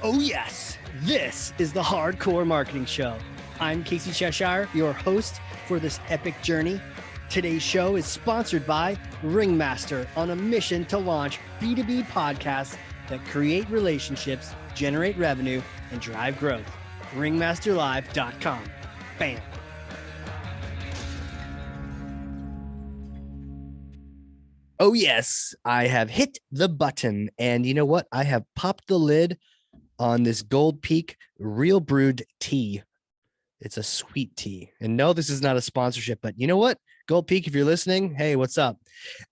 Oh yes, this is the Hardcore Marketing Show. I'm Casey Cheshire, your host for this epic journey. Today's show is sponsored by Ringmaster, on a mission to launch B2B podcasts that create relationships, generate revenue, and drive growth. Ringmasterlive.com. Bam. Oh yes, I have hit the button, and you know what? I have popped the lid on this Gold Peak Real Brewed tea. It's a sweet tea. And no, this is not a sponsorship, but you know what? Gold Peak, if you're listening, hey, what's up?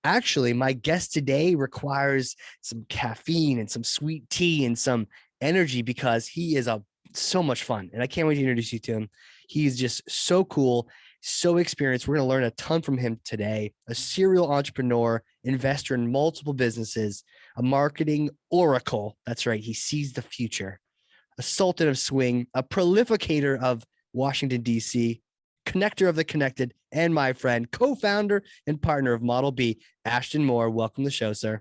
Actually, my guest today requires some caffeine and some sweet tea and some energy because he is so much fun. And I can't wait to introduce you to him. He's just so cool, so experienced. We're going to learn a ton from him today. A serial entrepreneur, investor in multiple businesses, a marketing oracle. That's right. He sees the future. A sultan of swing, a prolificator of Washington, D.C., connector of the connected, and my friend, co-founder and partner of Model B, Ashtan Moore. Welcome to the show, sir.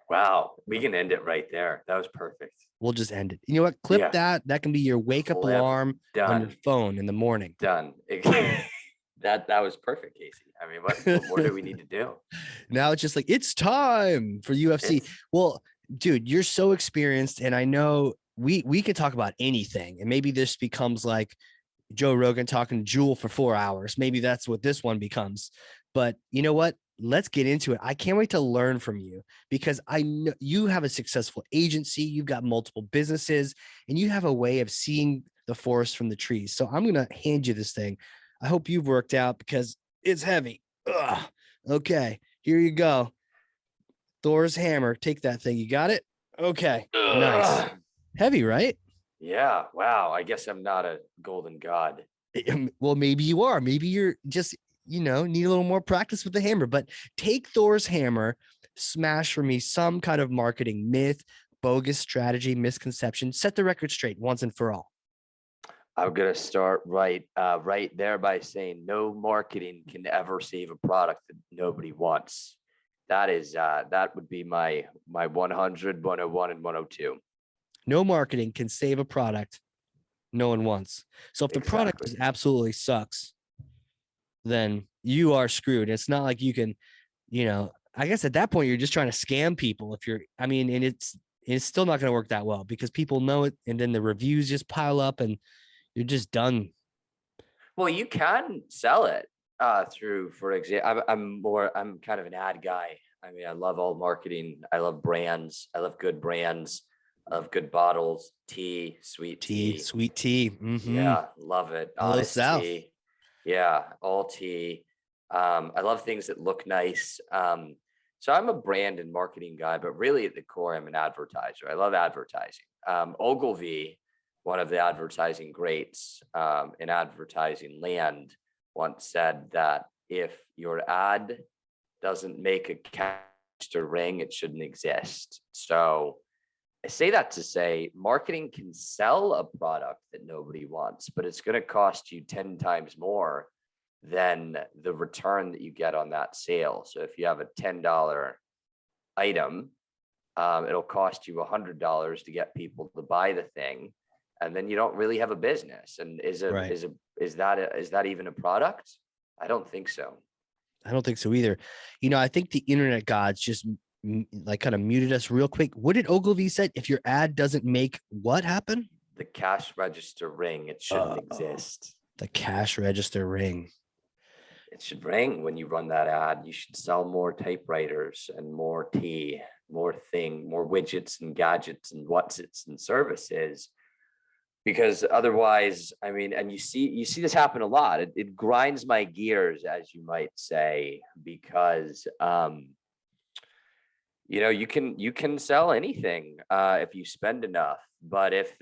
Wow, we can end it right there. That was perfect. We'll just end it. You know what? Clip that. That can be your wake-up alarm on your phone in the morning. Done. That was perfect, Casey. I mean, what more do we need to do? Now it's just like, it's time for UFC. Well, dude, you're so experienced, and I know we could talk about anything, and maybe this becomes like Joe Rogan talking to Jewel for 4 hours. Maybe that's what this one becomes. But you know what? Let's get into it. I can't wait to learn from you because I know you have a successful agency. You've got multiple businesses, and you have a way of seeing the forest from the trees. So I'm going to hand you this thing. I hope you've worked out because it's heavy. Ugh. Okay, here you go. Thor's hammer. Take that thing. You got it? Okay. Nice. Heavy, right? Yeah. Wow. I guess I'm not a golden god. Well, maybe you are. Maybe you're just, need a little more practice with the hammer. But take Thor's hammer, smash for me some kind of marketing myth, bogus strategy, misconception. Set the record straight once and for all. I'm going to start right there by saying no marketing can ever save a product that nobody wants. That would be my 100, 101, and 102. No marketing can save a product no one wants. So if the product just absolutely sucks, then you are screwed. It's not like you can, I guess at that point you're just trying to scam people. And it's still not going to work that well because people know it, and then the reviews just pile up and you're just done. Well, you can sell it through, for example, I'm kind of an ad guy. I mean, I love all marketing. I love brands. I love good brands. I love good bottles, tea, sweet tea. Mm-hmm. Yeah, love it. Honest tea. Yeah, all tea. I love things that look nice. So I'm a brand and marketing guy, but really at the core, I'm an advertiser. I love advertising. Ogilvy, one of the advertising greats in advertising land, once said that if your ad doesn't make a catch to ring, it shouldn't exist. So I say that to say marketing can sell a product that nobody wants, but it's going to cost you 10 times more than the return that you get on that sale. So if you have a $10 item, it'll cost you $100 to get people to buy the thing. And then you don't really have a business. And is that even a product? I don't think so. I don't think so either. I think the internet gods just kind of muted us real quick. What did Ogilvy said? If your ad doesn't make what happen? The cash register ring. It shouldn't exist. The cash register ring. It should ring when you run that ad. You should sell more typewriters and more tea, more widgets and gadgets and whatsits and services. Because otherwise, I mean, and you see this happen a lot. It grinds my gears, as you might say, because you can sell anything if you spend enough. But if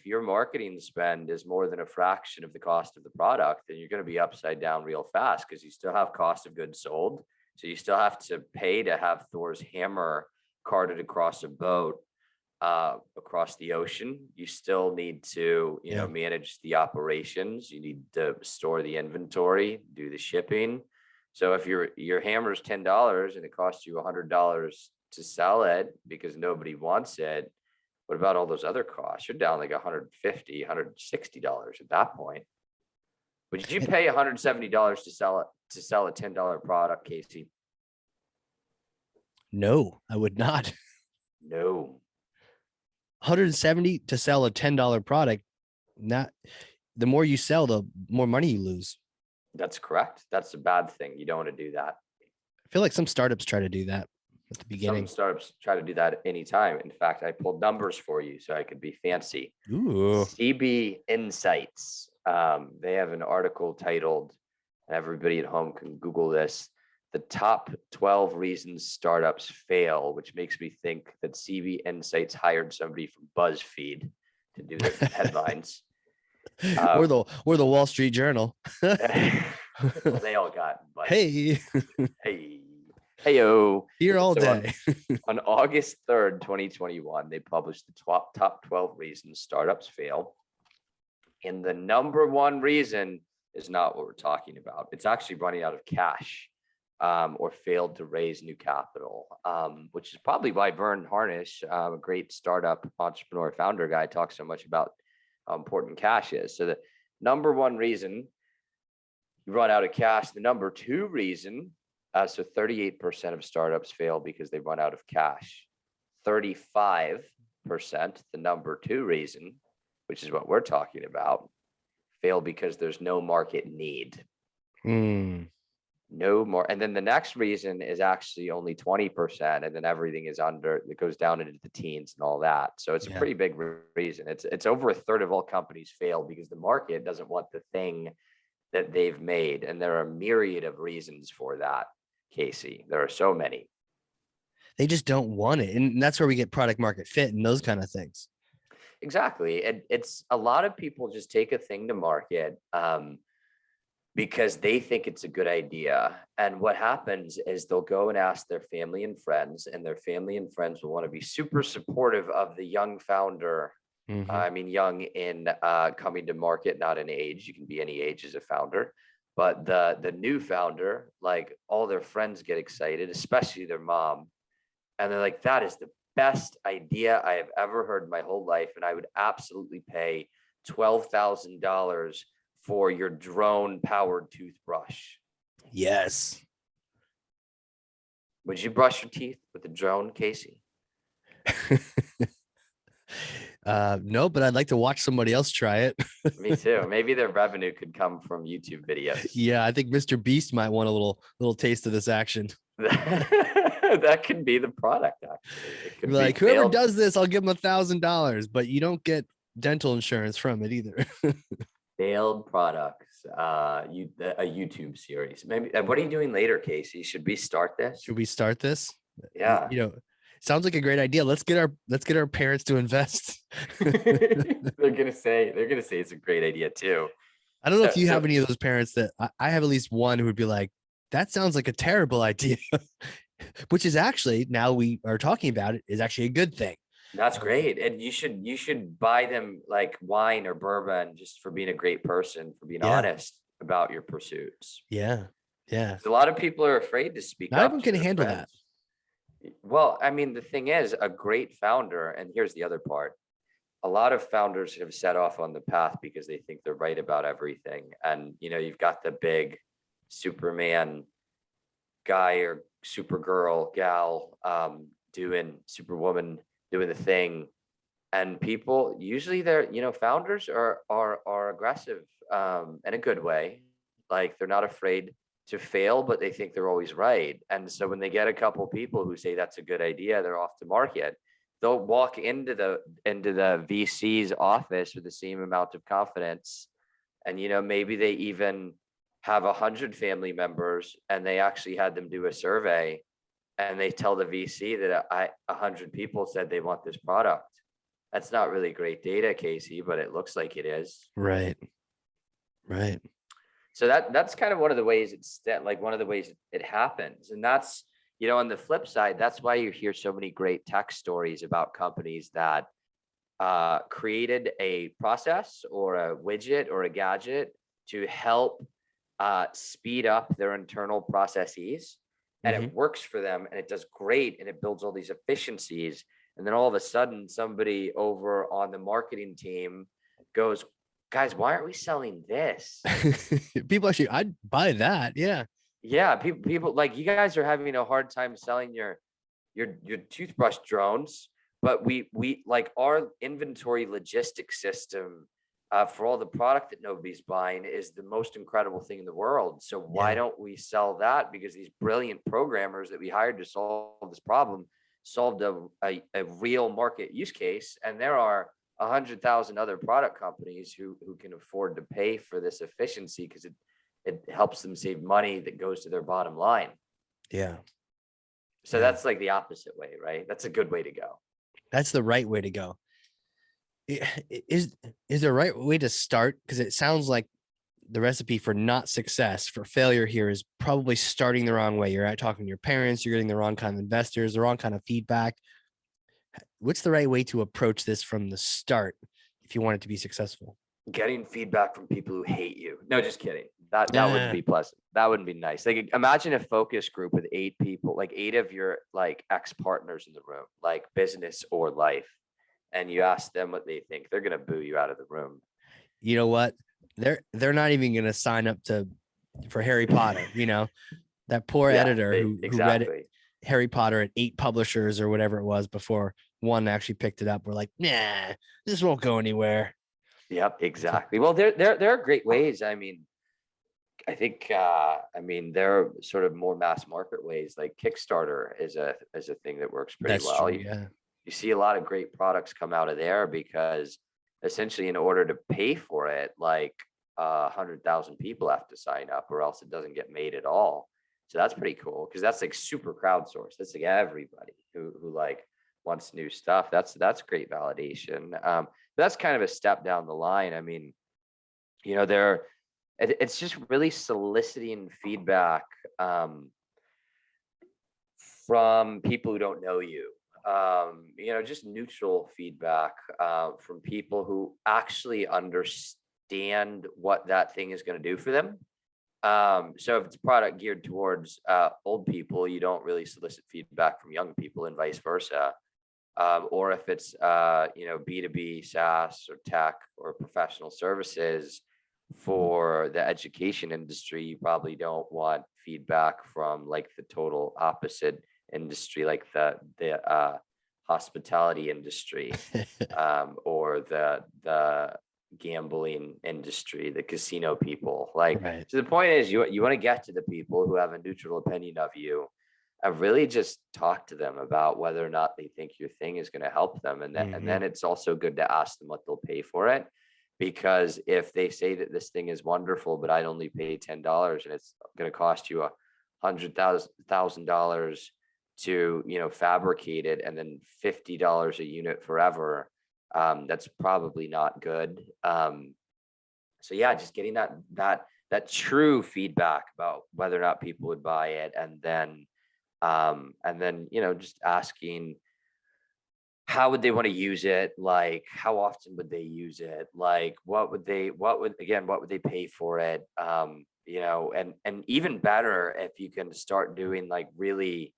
your marketing spend is more than a fraction of the cost of the product, then you're going to be upside down real fast because you still have cost of goods sold. So you still have to pay to have Thor's hammer carted across a boat. Across the ocean. You still need to, manage the operations. You need to store the inventory, do the shipping. So if your hammer is $10 and it costs you $100 to sell it because nobody wants it, what about all those other costs? You're down like $150, $160 at that point. Would you pay $170 to sell a $10 product, Casey? No, I would not. No. 170 to sell a $10 product. Not the more you sell, the more money you lose. That's correct. That's a bad thing. You don't want to do that. I feel like some startups try to do that at the beginning. Some startups try to do that anytime. In fact, I pulled numbers for you so I could be fancy. Ooh. CB Insights. They have an article titled, and everybody at home can Google this, the top 12 reasons startups fail, which makes me think that CB Insights hired somebody from BuzzFeed to do the headlines. Or the Wall Street Journal. Well, they all got BuzzFeed. Hey. Heyo. Here all day. On August 3rd, 2021, they published the top 12 reasons startups fail. And the number one reason is not what we're talking about. It's actually running out of cash, or failed to raise new capital, which is probably why Vern Harnish, a great startup entrepreneur founder guy, talks so much about how important cash is. So the number one reason you run out of cash. The number two reason, so 38% of startups fail because they run out of cash. 35%, the number two reason, which is what we're talking about, fail because there's no market need. No more. And then the next reason is actually only 20%. And then everything is it goes down into the teens and all that. So it's a pretty big reason. It's over a third of all companies fail because the market doesn't want the thing that they've made. And there are a myriad of reasons for that, Casey. There are so many. They just don't want it. And that's where we get product market fit and those kind of things. Exactly. It's a lot of people just take a thing to market, because they think it's a good idea. And what happens is they'll go and ask their family and friends, and their family and friends will want to be super supportive of the young founder. I mean, young in coming to market, not in age. You can be any age as a founder. But the new founder, like all their friends get excited, especially their mom. And they're like, that is the best idea I have ever heard in my whole life. And I would absolutely pay $12,000 for your drone powered toothbrush. Yes. Would you brush your teeth with a drone, Casey? No, but I'd like to watch somebody else try it. Me too. Maybe their revenue could come from YouTube videos. Yeah, I think Mr. Beast might want a little taste of this action. That could be the product, actually. It could be like, whoever does this, I'll give them $1,000, but you don't get dental insurance from it either. Failed products, a YouTube series. Maybe. What are you doing later, Casey? Should we start this? Yeah. Sounds like a great idea. Let's get our parents to invest. They're gonna say it's a great idea too. I don't know if you have any of those parents that I have at least one who would be like, that sounds like a terrible idea, which is actually, now we are talking about it, is actually a good thing. That's great. And you should buy them like wine or bourbon just for being a great person, for being honest about your pursuits. Yeah. A lot of people are afraid to speak up. Not everyone can handle that. Well, I mean, the thing is, a great founder, and here's the other part. A lot of founders have set off on the path because they think they're right about everything. And, you've got the big Superman guy or Supergirl gal, Superwoman doing the thing. And people, usually founders are aggressive, in a good way. Like, they're not afraid to fail, but they think they're always right. And so when they get a couple people who say that's a good idea, they're off to market. They'll walk into the VC's office with the same amount of confidence. And, maybe they even have 100 family members, and they actually had them do a survey, and they tell the VC that 100 people said they want this product. That's not really great data, Casey, but it looks like it is. Right. So that's kind of one of the ways it happens. And that's, on the flip side, that's why you hear so many great tech stories about companies that created a process or a widget or a gadget to help speed up their internal processes. And it works for them, and it does great, and it builds all these efficiencies. And then all of a sudden, somebody over on the marketing team goes, guys, why aren't we selling this? People actually, I'd buy that. Yeah. Yeah, people like, you guys are having a hard time selling your toothbrush drones, but we like our inventory logistics system for all the product that nobody's buying is the most incredible thing in the world. So why don't we sell that? Because these brilliant programmers that we hired to solve this problem solved a real market use case, and there are 100,000 other product companies who can afford to pay for this efficiency because it helps them save money that goes to their bottom line. Yeah. So that's like the opposite way, right? That's a good way to go. That's the right way to go. Is the right way to start? Because it sounds like the recipe for not success, for failure here, is probably starting the wrong way. You're out talking to your parents, you're getting the wrong kind of investors, the wrong kind of feedback. What's the right way to approach this from the start if you want it to be successful? Getting feedback from people who hate you. No, just kidding. That wouldn't be pleasant. That wouldn't be nice. Like, imagine a focus group with 8 people, like 8 of your like ex-partners in the room, like business or life, and you ask them what they think. They're gonna boo you out of the room. You know what? They're not even gonna sign up for Harry Potter. You know, that poor editor who read Harry Potter at 8 publishers or whatever it was before one actually picked it up. We're like, nah, this won't go anywhere. Yep, exactly. Well, there are great ways. I mean, I think there are sort of more mass market ways. Like Kickstarter is a thing that works pretty well. True, yeah. You see a lot of great products come out of there because essentially, in order to pay for it, like 100,000 people have to sign up, or else it doesn't get made at all. So that's pretty cool because that's like super crowdsourced. That's like everybody who like wants new stuff. That's great validation. That's kind of a step down the line. I mean, you know, it's just really soliciting feedback from people who don't know you. You know, just neutral feedback from people who actually understand what that thing is going to do for them. So if it's a product geared towards old people, you don't really solicit feedback from young people, and vice versa. Or if it's you know, B2B SaaS or tech or professional services for the education industry, you probably don't want feedback from like the total opposite industry, like the hospitality industry, or the gambling industry, the casino people. Like, Right. so the point is, you want to get to the people who have a neutral opinion of you and really just talk to them about whether or not they think your thing is going to help them. And then it's also good to ask them what they'll pay for it. Because if they say that this thing is wonderful, but I'd only pay $10 and it's going to cost you $100,000 to, you know, fabricate it, and then $50 a unit forever, that's probably not good. So yeah, just getting that true feedback about whether or not people would buy it, and then you know, just asking, how would they want to use it? Like, how often would they use it? Like, what would they pay for it? You know, and even better, if you can start doing like really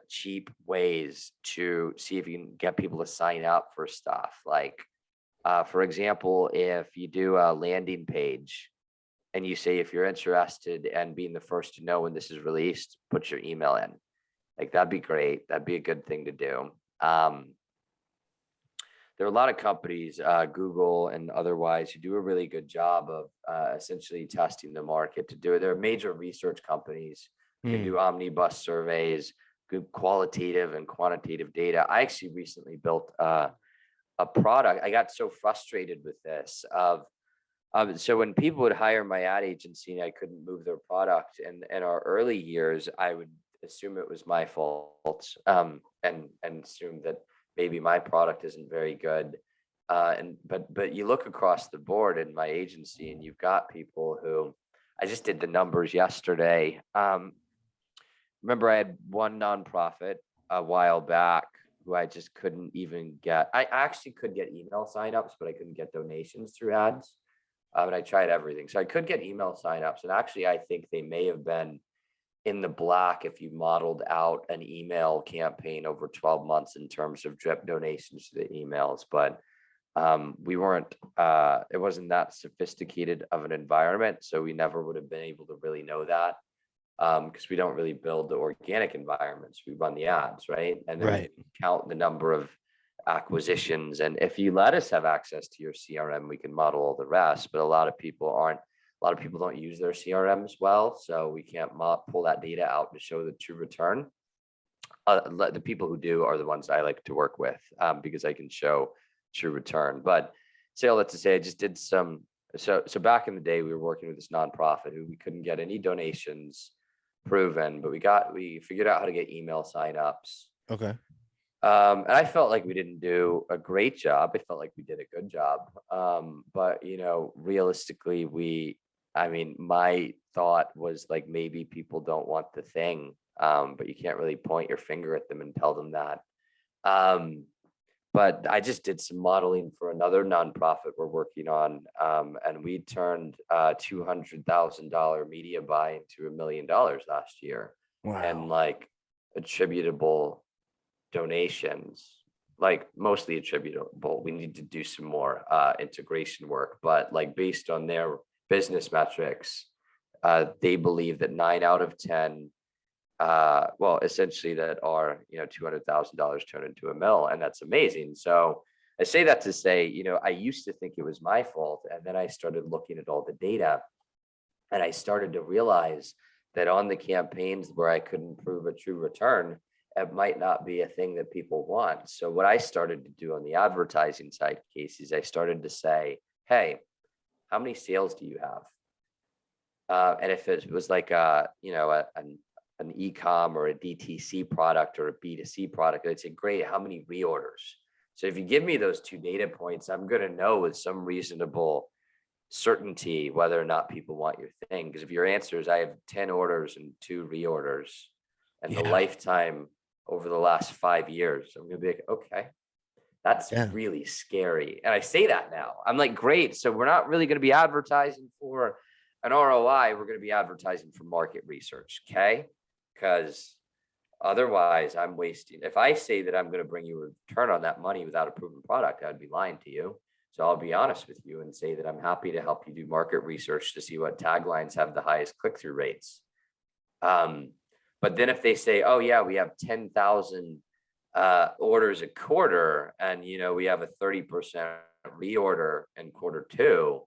cheap ways to see if you can get people to sign up for stuff. Like, for example, if you do a landing page and you say, if you're interested and being the first to know when this is released, put your email in. Like, that'd be great. That'd be a good thing to do. There are a lot of companies, Google and otherwise, who do a really good job of essentially testing the market to do it. There are major research companies who can do omnibus surveys, good qualitative and quantitative data. I actually recently built a product. I got so frustrated with this so when people would hire my ad agency and I couldn't move their product in our early years, I would assume it was my fault, and assume that maybe my product isn't very good. But you look across the board in my agency and you've got people who, I just did the numbers yesterday. Remember, I had one nonprofit a while back who I just couldn't even get. I actually could get email signups, but I couldn't get donations through ads. And I tried everything. So I could get email signups. And actually, I think they may have been in the black if you modeled out an email campaign over 12 months in terms of drip donations to the emails, but we weren't, it wasn't that sophisticated of an environment. So we never would have been able to really know that, because we don't really build the organic environments. We run the ads, right? And then Right. we count the number of acquisitions. And if you let us have access to your CRM, we can model all the rest. But a lot of people don't use their CRMs well. So we can't pull that data out to show the true return. The people who do are the ones I like to work with, because I can show true return. But say all that to say, I just did some, so back in the day, we were working with this nonprofit who we couldn't get any donations proven, but we figured out how to get email signups. Okay. And I felt like we didn't do a great job. I felt like we did a good job. But realistically, my thought was like, maybe people don't want the thing, but you can't really point your finger at them and tell them that. But I just did some modeling for another nonprofit we're working on, and we turned $200,000 media buy into $1 million last year. Wow. And like attributable donations, like mostly attributable. We need to do some more integration work, but like based on their business metrics, they believe that 9 out of 10, essentially that are, $200,000 turned into $1 million, and that's amazing. So I say that to say, I used to think it was my fault, and then I started looking at all the data, and I started to realize that on the campaigns where I couldn't prove a true return, it might not be a thing that people want. So what I started to do on the advertising side, Casey, is I started to say, hey, how many sales do you have? And if it was like an e-com or a DTC product or a B2C product, I'd say, great, how many reorders? So if you give me those 2 data points, I'm going to know with some reasonable certainty whether or not people want your thing. Because if your answer is I have 10 orders and 2 reorders, and the lifetime over the last 5 years, I'm going to be like, okay, that's really scary. And I say that now. I'm like, great. So we're not really going to be advertising for an ROI. We're going to be advertising for market research. Okay. Because otherwise I'm wasting. If I say that I'm going to bring you a return on that money without a proven product, I'd be lying to you. So I'll be honest with you and say that I'm happy to help you do market research to see what taglines have the highest click-through rates. But then if they say, oh yeah, we have 10,000 orders a quarter, and we have a 30% reorder in Q2,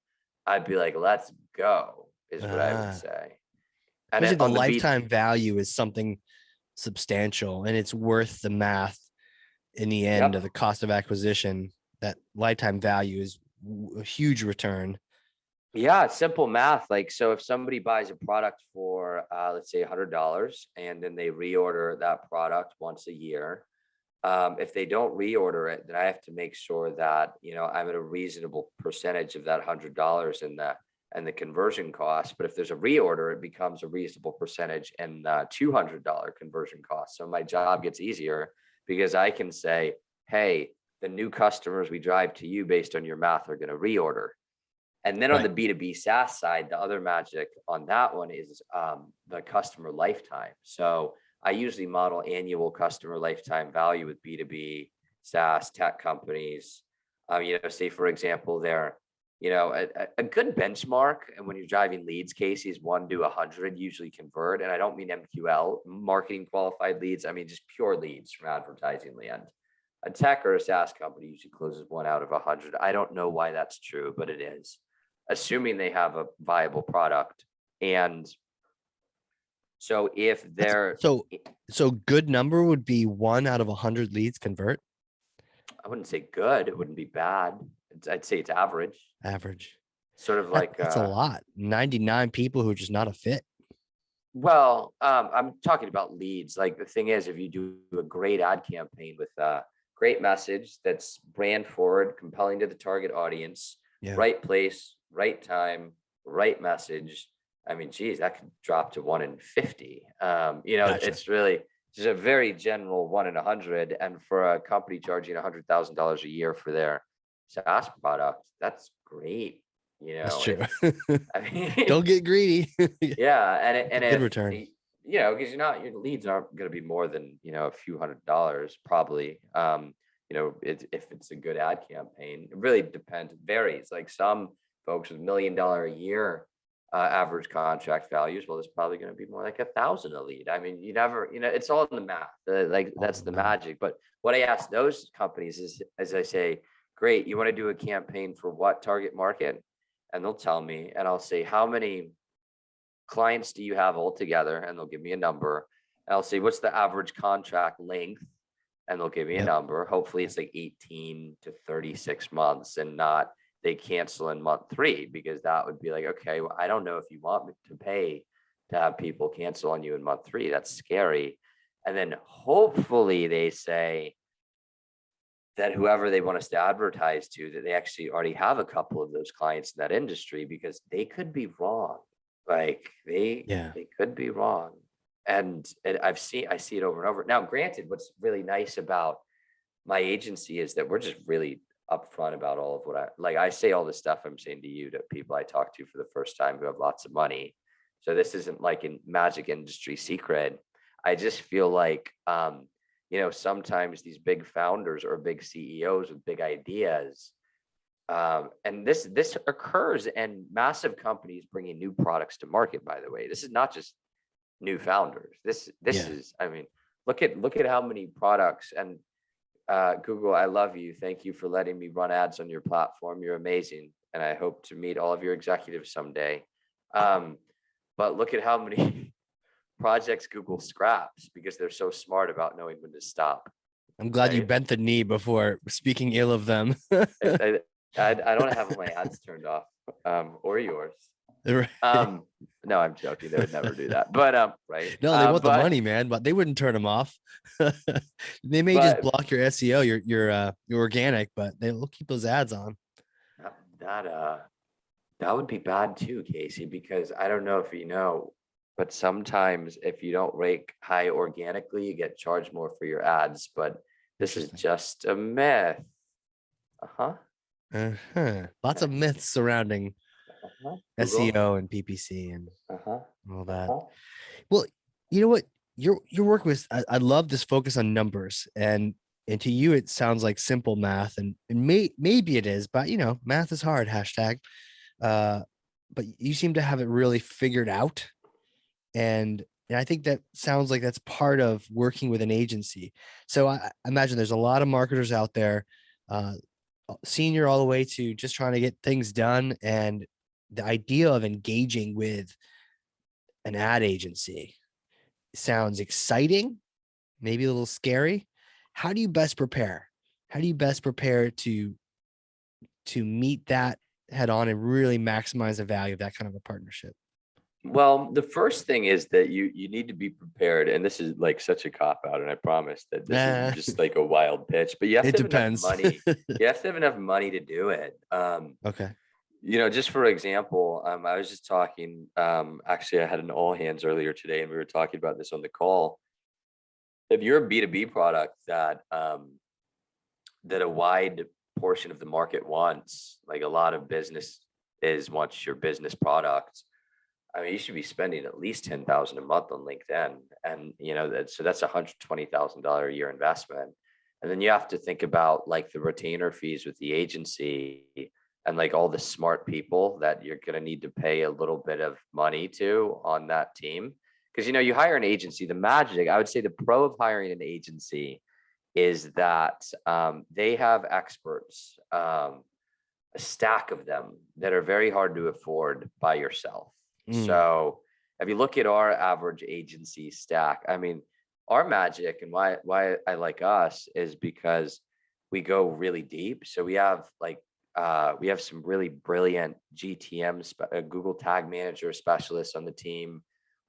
I'd be like, let's go, is what I would say. And the lifetime value is something substantial, and it's worth the math in the end of the cost of acquisition. That lifetime value is a huge return. Yeah, simple math. Like, so if somebody buys a product for, let's say $100, and then they reorder that product once a year, if they don't reorder it, then I have to make sure that, I'm at a reasonable percentage of that $100 and the conversion cost. But if there's a reorder, it becomes a reasonable percentage and $200 conversion cost. So my job gets easier because I can say, hey, the new customers we drive to you based on your math are going to reorder. And then on the B2B SaaS side, the other magic on that one is the customer lifetime. So I usually model annual customer lifetime value with B2B SaaS tech companies. Say for example, they're, a good benchmark. And when you're driving leads, Casey, is 1 to 100 usually convert. And I don't mean MQL, marketing qualified leads. I mean, just pure leads from advertising land. A tech or a SaaS company usually closes 1 out of 100. I don't know why that's true, but it is, assuming they have a viable product. And so if they're so good number would be 1 out of 100 leads convert. I wouldn't say good. It wouldn't be bad. I'd say it's average. Sort of like that's a lot. 99 people who are just not a fit. Well, I'm talking about leads. Like, the thing is, if you do a great ad campaign with a great message that's brand forward, compelling to the target audience, right place, right time, right message, I mean, geez, that could drop to 1 in 50. It's really just a very general 1 in 100. And for a company charging $100,000 a year for their SaaS product, that's great. That's true. Don't get greedy. Yeah, and good return. because your leads aren't going to be more than, a few $100s probably. If it's a good ad campaign, it really depends. It varies. Like some folks with $1 million a year average contract values, well, it's probably going to be more like 1,000 a lead. I mean, you never, it's all in the math. That's the magic. But what I ask those companies is, as I say, great, you want to do a campaign for what target market? And they'll tell me, and I'll say, how many clients do you have altogether? And they'll give me a number. And I'll say, what's the average contract length? And they'll give me a number. Hopefully it's like 18 to 36 months and not they cancel in month 3, because that would be like, okay, well, I don't know if you want me to pay to have people cancel on you in month 3. That's scary. And then hopefully they say that whoever they want us to advertise to, that they actually already have a couple of those clients in that industry, because they could be wrong. Like they could be wrong. And I see it over and over. Now, granted, what's really nice about my agency is that we're just really upfront about all of what I say all the stuff I'm saying to you, to people I talk to for the first time who have lots of money. So this isn't like a magic industry secret. I just feel like, sometimes these big founders or big CEOs with big ideas, and this occurs in massive companies bringing new products to market. By the way, this is not just new founders. This is, I mean, look at how many products. And Google, I love you. Thank you for letting me run ads on your platform. You're amazing, and I hope to meet all of your executives someday. But look at how many projects Google scraps because they're so smart about knowing when to stop. I'm glad you bent the knee before speaking ill of them. I don't have my ads turned off, or yours. Right. No, I'm joking. They would never do that. But right. No, they want the money, man. But they wouldn't turn them off. They may just block your SEO, your organic, but they'll keep those ads on. That would be bad too, Casey, because I don't know if you know, but sometimes if you don't rank high organically, you get charged more for your ads. But this is just a myth. Lots of myths surrounding SEO and PPC and all that. Well, you know what? Your work was, I love this focus on numbers, and to you it sounds like simple math, and maybe it is, but math is hard, hashtag. But you seem to have it really figured out, and I think that sounds like that's part of working with an agency. So I imagine there's a lot of marketers out there, senior all the way to just trying to get things done, and the idea of engaging with an ad agency sounds exciting, maybe a little scary. How do you best prepare? How do you best prepare to meet that head on and really maximize the value of that kind of a partnership? Well, the first thing is that you need to be prepared, and this is like such a cop out, and I promise that this is just like a wild pitch, but you have to have enough money. You have to have enough money to do it. Okay. Just for example, I was just talking, actually I had an all hands earlier today, and we were talking about this on the call. If you're a B2B product that a wide portion of the market wants, like a lot of business wants your business product, I mean, you should be spending at least $10,000 a month on LinkedIn, and so that's $120,000 a year investment. And then you have to think about like the retainer fees with the agency, and like all the smart people that you're going to need to pay a little bit of money to on that team. Because, you hire an agency, the magic, I would say the pro of hiring an agency is that they have experts, a stack of them that are very hard to afford by yourself. So if you look at our average agency stack, I mean, our magic and why I like us is because we go really deep. So we have some really brilliant GTM, Google Tag Manager specialists on the team.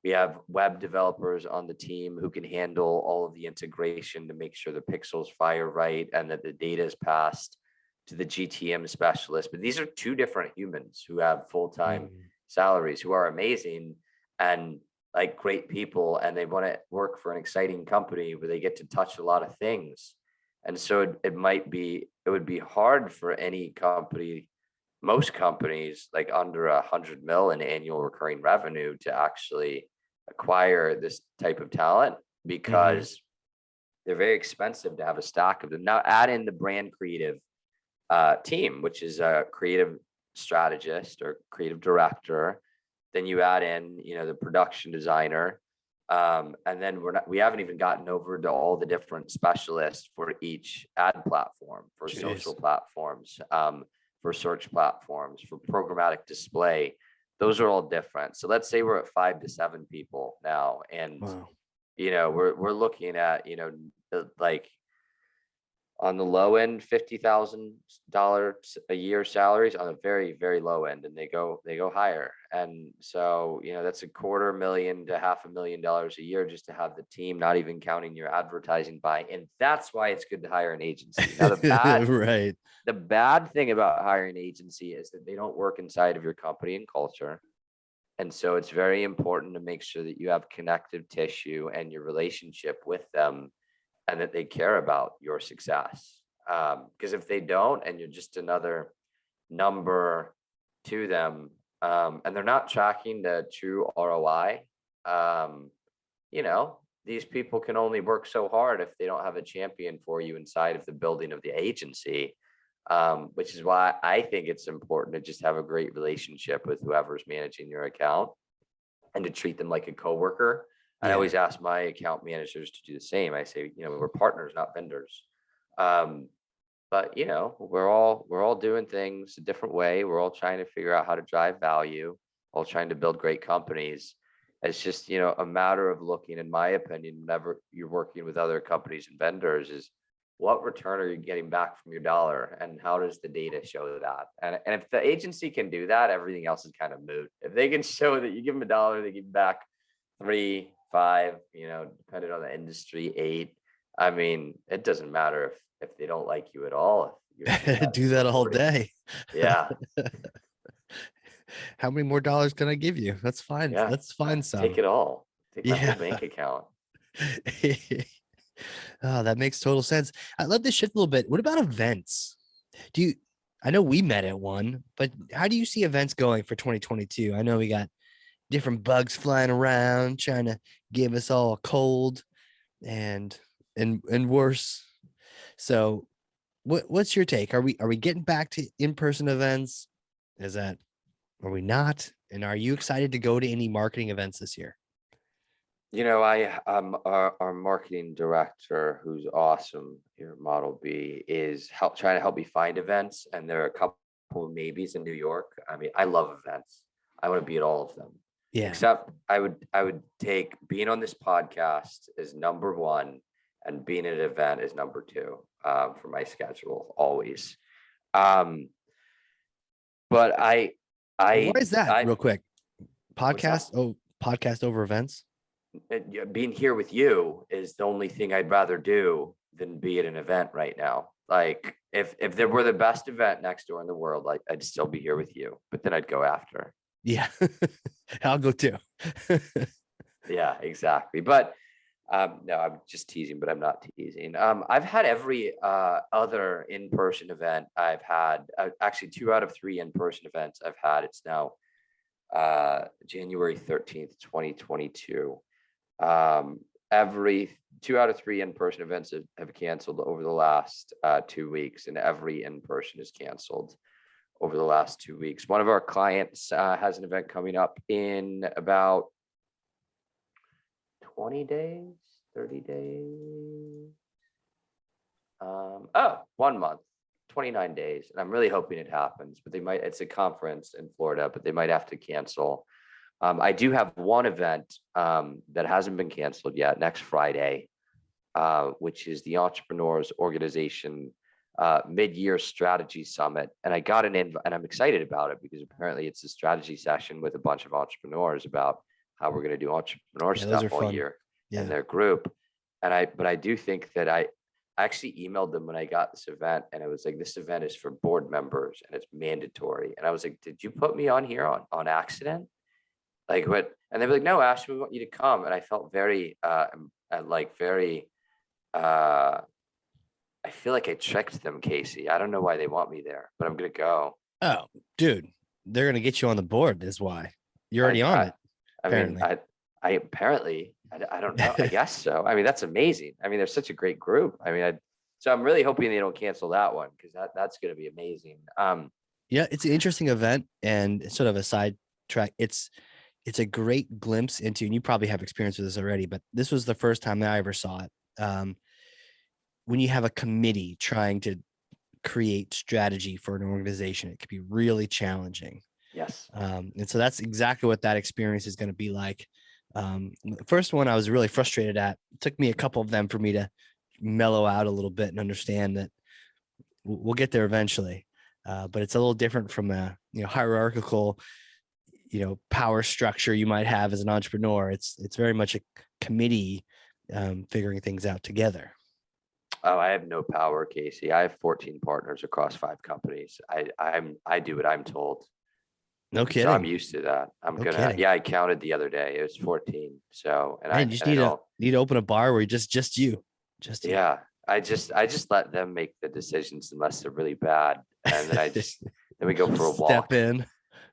We have web developers on the team who can handle all of the integration to make sure the pixels fire right and that the data is passed to the GTM specialist. But these are two different humans who have full-time salaries, who are amazing and like great people, and they want to work for an exciting company where they get to touch a lot of things. And so it would be hard for any company, most companies like under 100 mil in annual recurring revenue to actually acquire this type of talent because they're very expensive to have a stock of them. Now add in the brand creative team, which is a creative strategist or creative director. Then you add in, the production designer. And then we haven't even gotten over to all the different specialists for each ad platform, for social platforms, for search platforms, for programmatic display. Those are all different. So let's say we're at 5 to 7 people now. And, we're looking at, like on the low end, $50,000 a year salaries, on a very, very low end, and they go higher. And so, that's $250,000 to $500,000 a year just to have the team, not even counting your advertising buy. And that's why it's good to hire an agency. Now, the bad thing about hiring an agency is that they don't work inside of your company and culture. And so it's very important to make sure that you have connective tissue and your relationship with them, and that they care about your success. Because if they don't, and you're just another number to them, and they're not tracking the true ROI, these people can only work so hard if they don't have a champion for you inside of the building of the agency, which is why I think it's important to just have a great relationship with whoever's managing your account and to treat them like a coworker. I always ask my account managers to do the same. I say, we're partners, not vendors. But we're all doing things a different way. We're all trying to figure out how to drive value, all trying to build great companies. It's just, a matter of looking, in my opinion, whenever you're working with other companies and vendors, is what return are you getting back from your dollar, and how does the data show that? And if the agency can do that, everything else is kind of moot. If they can show that you give them $1, they give you back 3, 5, depending on the industry, 8. I mean, it doesn't matter if they don't like you at all. Do that all day. Yeah. How many more dollars can I give you? That's fine. Yeah. That's fine. Son. Take it all. Take my whole bank account. Oh, that makes total sense. I'd love to shift a little bit. What about events? I know we met at one, but how do you see events going for 2022? I know we got different bugs flying around trying to give us all a cold and worse. So what's your take? Are we getting back to in-person events? Are we not? And are you excited to go to any marketing events this year? Our marketing director, who's awesome here at Model B, is trying to help me find events. And there are a couple of maybes in New York. I mean, I love events. I want to be at all of them. Yeah. Except I would take being on this podcast as number 1 and being at an event as number 2 for my schedule always. But why is that? Real quick, podcast over events. Being here with you is the only thing I'd rather do than be at an event right now. Like if there were the best event next door in the world, like I'd still be here with you, but then I'd go after. Yeah, I'll go too. Yeah, exactly. But no, I'm just teasing, but I'm not teasing. I've had every other in-person event I've had. Actually, 2 out of 3 in-person events I've had. It's now January 13th, 2022. Every 2 out of 3 in-person events have canceled over the last 2 weeks, and every in-person is canceled over the last 2 weeks. One of our clients has an event coming up in about 20 days, 30 days. 1 month, 29 days. And I'm really hoping it happens, but it's a conference in Florida, but they might have to cancel. I do have one event that hasn't been canceled yet next Friday, which is the Entrepreneurs Organization Mid-Year Strategy Summit. And I got an invite, and I'm excited about it because apparently it's a strategy session with a bunch of entrepreneurs about how we're going to do entrepreneur stuff all year in their group. But I do think that I actually emailed them when I got this event, and it was like, this event is for board members and it's mandatory. And I was like, did you put me on here on accident? Like what? And they were like, no, Ashton, we want you to come. And I felt very, I feel like I tricked them, Casey. I don't know why they want me there, but I'm going to go. Oh, dude, they're going to get you on the board is why. You're already on it. I mean, I don't know. I guess so. I mean, that's amazing. I mean, they're such a great group. I mean, so I'm really hoping they don't cancel that one, because that's going to be amazing. Yeah, it's an interesting event, and sort of a side track. It's a great glimpse into, and you probably have experience with this already, but this was the first time that I ever saw it. When you have a committee trying to create strategy for an organization, it can be really challenging. Yes. And so that's exactly what that experience is going to be like. The first one I was really frustrated at. It took me a couple of them for me to mellow out a little bit and understand that we'll get there eventually. But it's a little different from a hierarchical power structure you might have as an entrepreneur. It's very much a committee figuring things out together. Oh, I have no power, Casey. I have 14 partners across 5 companies. I do what I'm told. No So I'm kidding. used to that. No kidding. I counted the other day. It was 14. So, Man, you just need to open a bar where you just you. Yeah, I just let them make the decisions unless they're really bad. And then then we go for a walk. Step in,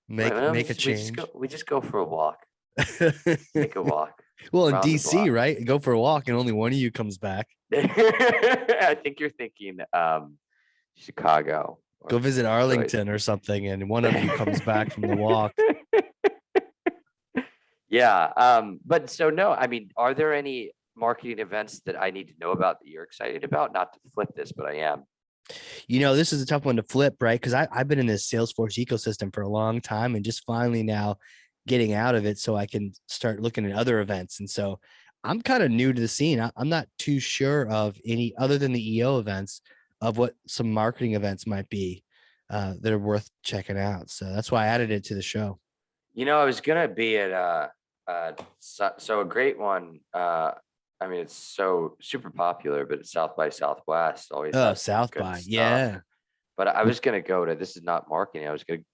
make a change. We just go for a walk. Take a walk. Well, in DC, right? Go for a walk and only one of you comes back. I think you're thinking Chicago. Go visit Arlington or something, and one of you comes back from the walk. Yeah. But so no, I mean, are there any marketing events that I need to know about that you're excited about? Not to flip this, but I am. This is a tough one to flip, right? Because I've been in this Salesforce ecosystem for a long time, and just finally now getting out of it so I can start looking at other events. And so I'm kind of new to the scene. I'm not too sure of any other than the EO events of what some marketing events might be that are worth checking out. So that's why I added it to the show. I was gonna be at so a great one. I mean, it's so super popular, but it's South by Southwest. Always has some South good by, stuff. yeah. But I was gonna go to, this is not marketing. I was gonna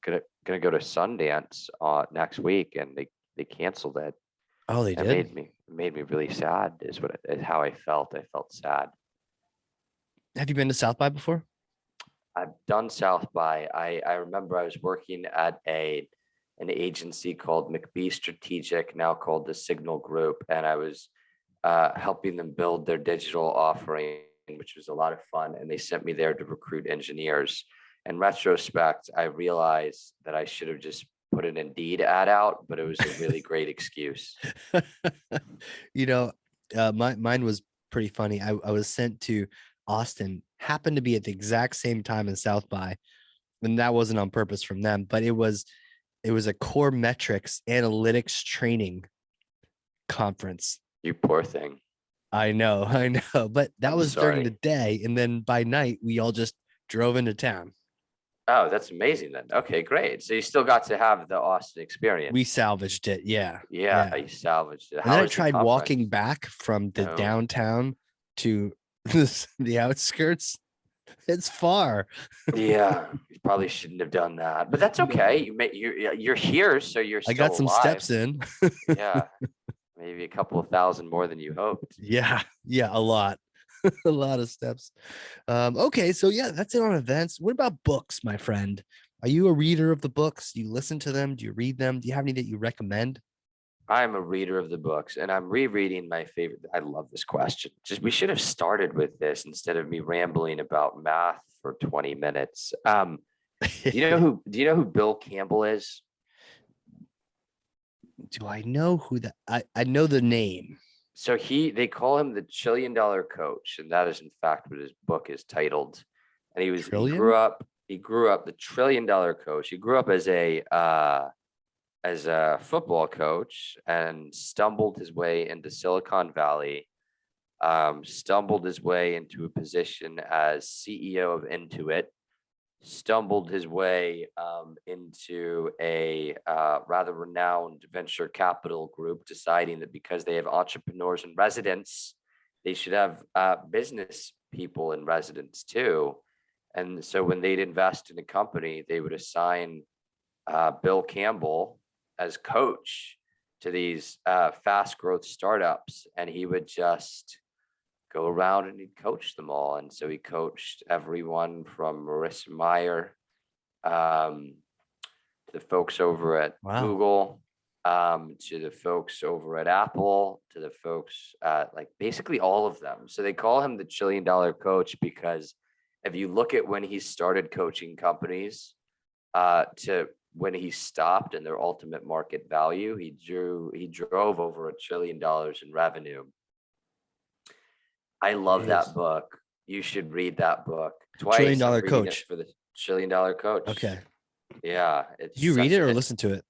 go to Sundance next week, and they canceled it. Oh, they It did. made me really sad. Is how I felt. I felt sad. Have you been to South by before? I've done South by. I remember I was working at an agency called McBee Strategic, now called the Signal Group, and I was helping them build their digital offering, which was a lot of fun. And they sent me there to recruit engineers. In retrospect, I realized that I should have just put an Indeed ad out, but it was a really great excuse. Mine was pretty funny. I was sent to Austin, happened to be at the exact same time as South by, and that wasn't on purpose from them, but it was a core metrics analytics training conference. You poor thing. I know, but that was during the day, and then by night we all just drove into town. Oh, that's amazing then. Okay, great. So you still got to have the Austin experience. We salvaged it, yeah. Yeah. You salvaged it. And then I tried walking back from the downtown to the outskirts. It's far. Yeah, you probably shouldn't have done that, but that's okay. You're here, so you're still I got some alive. steps in. Yeah, maybe a couple of thousand more than you hoped. Yeah, a lot. A lot of steps. Okay, so yeah, that's it on events. What about books, my friend? Are you a reader of the books? Do you listen to them? Do you read them? Do you have any that you recommend? I'm a reader of the books, and I'm rereading my favorite. I love this question. We should have started with this instead of me rambling about math for 20 minutes. Do you know who Bill Campbell is? Do I know who that? I know the name. So they call him the $1 trillion coach, and that is in fact what his book is titled. And he grew up the $1 trillion coach. He grew up as a football coach and stumbled his way into Silicon Valley, stumbled his way into a position as CEO of Intuit, stumbled his way into a rather renowned venture capital group, deciding that because they have entrepreneurs in residence, they should have business people in residence too. And so when they'd invest in a company, they would assign Bill Campbell as coach to these fast growth startups, and he would just go around and he'd coach them all. And so he coached everyone from Marissa Mayer to the folks over at Google. to the folks over at Apple, to the folks like basically all of them. So they call him the $1 trillion coach because if you look at when he started coaching companies to when he stopped and their ultimate market value, he drove over $1 trillion in revenue. I love that book. You should read that book twice. $1 trillion I'm reading coach it for the $1 trillion coach. Okay. Yeah. Do you read it or listen to it?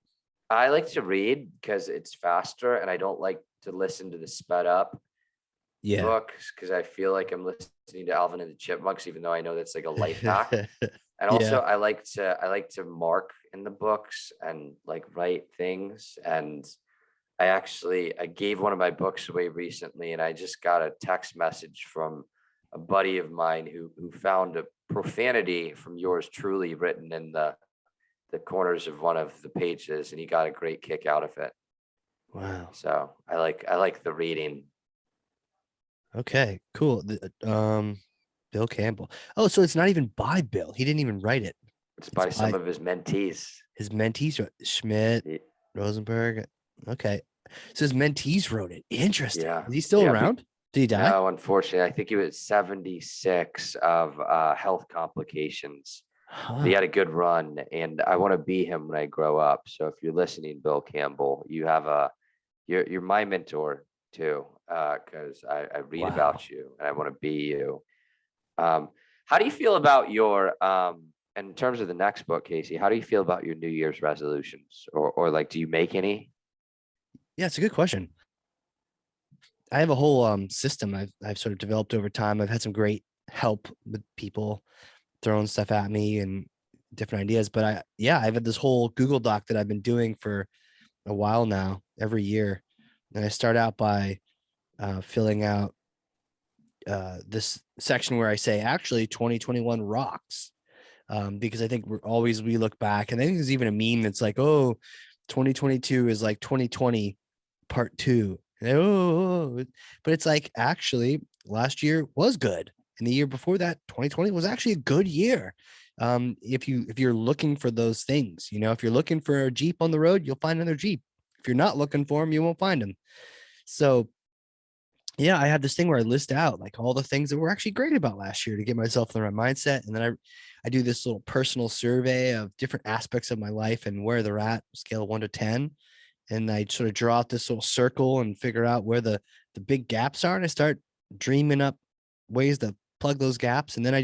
I like to read because it's faster, and I don't like to listen to the sped up books because I feel like I'm listening to Alvin and the Chipmunks, even though I know that's like a life hack. And also I like to mark in the books and like write things. And I gave one of my books away recently, and I just got a text message from a buddy of mine who found a profanity from yours truly written in the corners of one of the pages, and he got a great kick out of it. Wow. So I like the reading. Okay, cool. Bill Campbell. Oh, so it's not even by Bill. He didn't even write it. It's by some of his mentees. His mentees, Schmidt, Rosenberg. Okay. So his mentees wrote it. Interesting. Yeah. Is he still around? Did he die? No, unfortunately. I think he was 76 of health complications. Huh. He had a good run, and I want to be him when I grow up. So if you're listening, Bill Campbell, you have you're my mentor too, because I read about you and I want to be you. How do you feel about your in terms of the next book, Casey? How do you feel about your New Year's resolutions, or like, do you make any? Yeah, it's a good question. I have a whole system I've sort of developed over time. I've had some great help with people throwing stuff at me and different ideas. But I've had this whole Google Doc that I've been doing for a while now, every year. And I start out by filling out this section where I say, actually, 2021 rocks. Because I think we look back, and I think there's even a meme that's like, oh, 2022 is like 2020 part 2. And, but it's like, actually, last year was good. And the year before that, 2020 was actually a good year. If you're looking for those things, if you're looking for a Jeep on the road, you'll find another Jeep. If you're not looking for them, you won't find them. So yeah, I have this thing where I list out like all the things that were actually great about last year to get myself in the right mindset. And then I do this little personal survey of different aspects of my life and where they're at, scale of 1 to 10. And I sort of draw out this little circle and figure out where the big gaps are. And I start dreaming up ways to plug those gaps. And then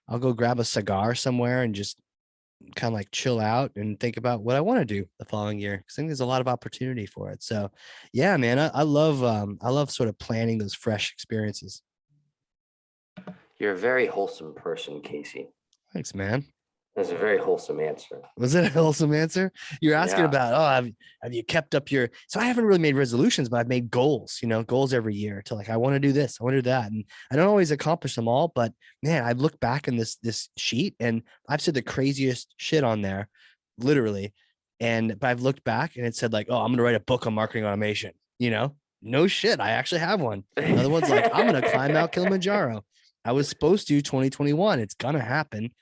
I'll go grab a cigar somewhere and just kind of like chill out and think about what I want to do the following year. I think there's a lot of opportunity for it. So yeah, man, I love sort of planning those fresh experiences. You're a very wholesome person, Casey. Thanks, man. That's a very wholesome answer. Was it a wholesome answer? You're asking about, have you kept up so I haven't really made resolutions, but I've made goals, goals every year to like, I want to do this, I want to do that. And I don't always accomplish them all, but man, I've looked back in this sheet and I've said the craziest shit on there, literally. But I've looked back and it said like, oh, I'm going to write a book on marketing automation, no shit. I actually have one. Another one's like, I'm going to climb Mount Kilimanjaro. I was supposed to 2021. It's going to happen.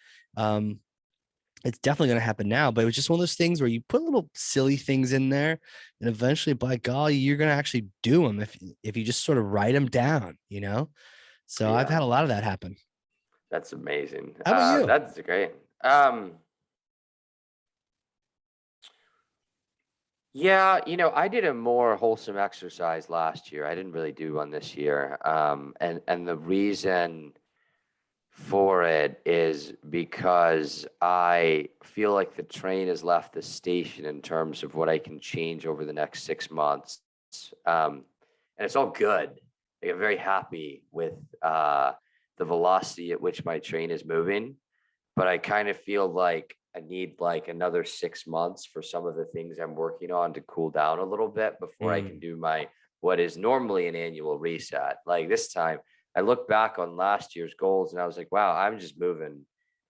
It's definitely going to happen now, but it was just one of those things where you put little silly things in there and eventually, by golly, you're going to actually do them if you just sort of write them down, So yeah. I've had a lot of that happen. That's amazing. How about you? That's great. Yeah, I did a more wholesome exercise last year. I didn't really do one this year. And the reason for it is because I feel like the train has left the station in terms of what I can change over the next 6 months. And it's all good. Like, I'm very happy with the velocity at which my train is moving, but I kind of feel like I need like another 6 months for some of the things I'm working on to cool down a little bit before I can do what is normally an annual reset. Like this time, I look back on last year's goals and I was like, wow, I'm just moving.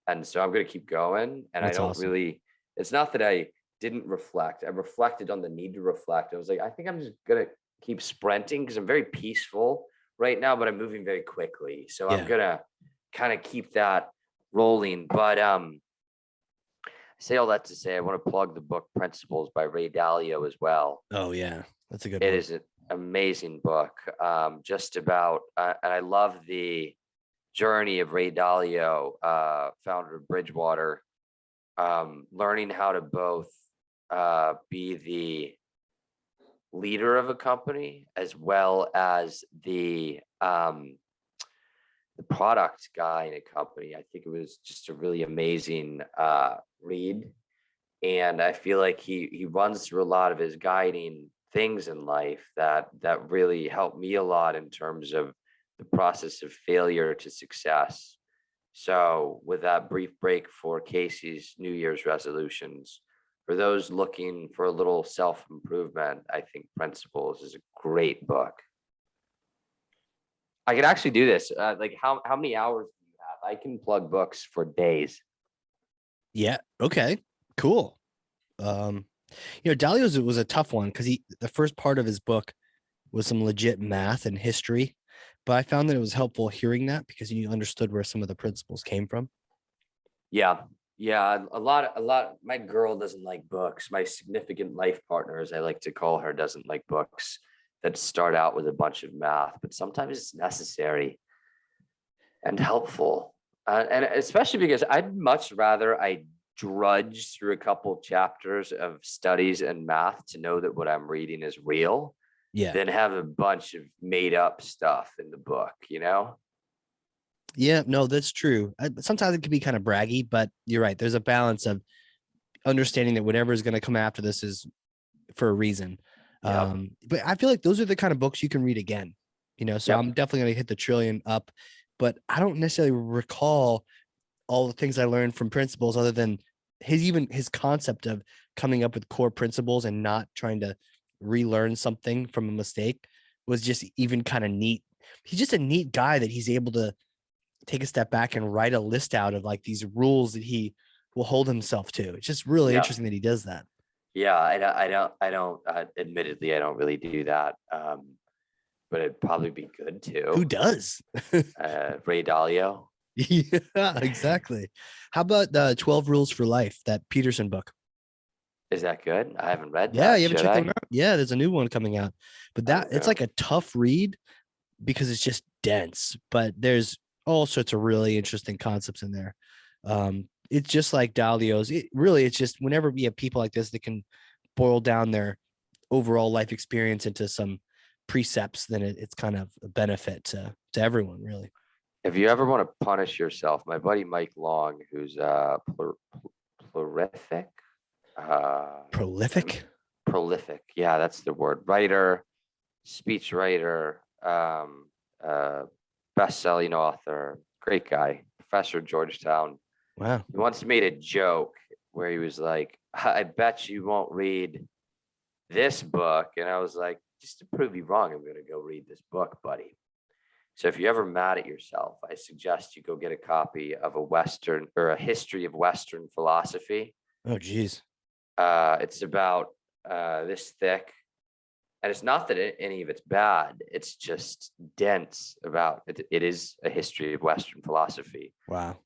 And so I'm going to keep going. And that's awesome. It's not that I didn't reflect. I reflected on the need to reflect. I was like, I think I'm just going to keep sprinting because I'm very peaceful right now, but I'm moving very quickly. So I'm going to kind of keep that rolling. But say all that to say I want to plug the book Principles by Ray Dalio as well. Oh yeah, that's a good It one. is an amazing book, just about, and I love the journey of Ray Dalio, founder of Bridgewater, learning how to both be the leader of a company as well as the product guy in a company. I think it was just a really amazing read. And I feel like he runs through a lot of his guiding things in life that really helped me a lot in terms of the process of failure to success. So with that brief break for Casey's New Year's resolutions, for those looking for a little self-improvement, I think Principles is a great book. I could actually do this. Like how many hours do you have? I can plug books for days. Yeah. Okay. Cool. Dalio's was a tough one because the first part of his book was some legit math and history, but I found that it was helpful hearing that because you understood where some of the principles came from. Yeah. A lot. My girl doesn't like books. My significant life partner, as I like to call her, doesn't like books that start out with a bunch of math, but sometimes it's necessary and helpful. And especially because I'd much rather I drudge through a couple chapters of studies and math to know that what I'm reading is real than have a bunch of made up stuff in the book, Yeah, no, that's true. Sometimes it can be kind of braggy, but you're right. There's a balance of understanding that whatever is going to come after this is for a reason. Yep. But I feel like those are the kind of books you can read again, so I'm definitely going to hit the trillion up, but I don't necessarily recall all the things I learned from Principles other than his concept of coming up with core principles and not trying to relearn something from a mistake was just even kind of neat. He's just a neat guy that he's able to take a step back and write a list out of like these rules that he will hold himself to. It's just really interesting that he does that. Yeah, I don't. Admittedly, I don't really do that. But it'd probably be good too. Who does? Ray Dalio. Yeah, exactly. How about the 12 Rules for Life, that Peterson book? Is that good? I haven't read that. Yeah, you haven't checked them out? Yeah, there's a new one coming out. But it's like a tough read because it's just dense, but there's all sorts of really interesting concepts in there. It's just like Dalio's. It's just whenever we have people like this that can boil down their overall life experience into some precepts, then it's kind of a benefit to everyone, really. If you ever want to punish yourself, my buddy Mike Long, who's prolific. Prolific. Yeah, that's the word. Writer, speech writer, best-selling author, great guy, professor at Georgetown. Wow. He once made a joke where he was like, I bet you won't read this book. And I was like, just to prove you wrong, I'm going to go read this book, buddy. So if you're ever mad at yourself, I suggest you go get a copy of a history of Western philosophy. Oh, geez. It's about this thick. And it's not that any of it's bad. It's just dense about it. It is a history of Western philosophy. Wow.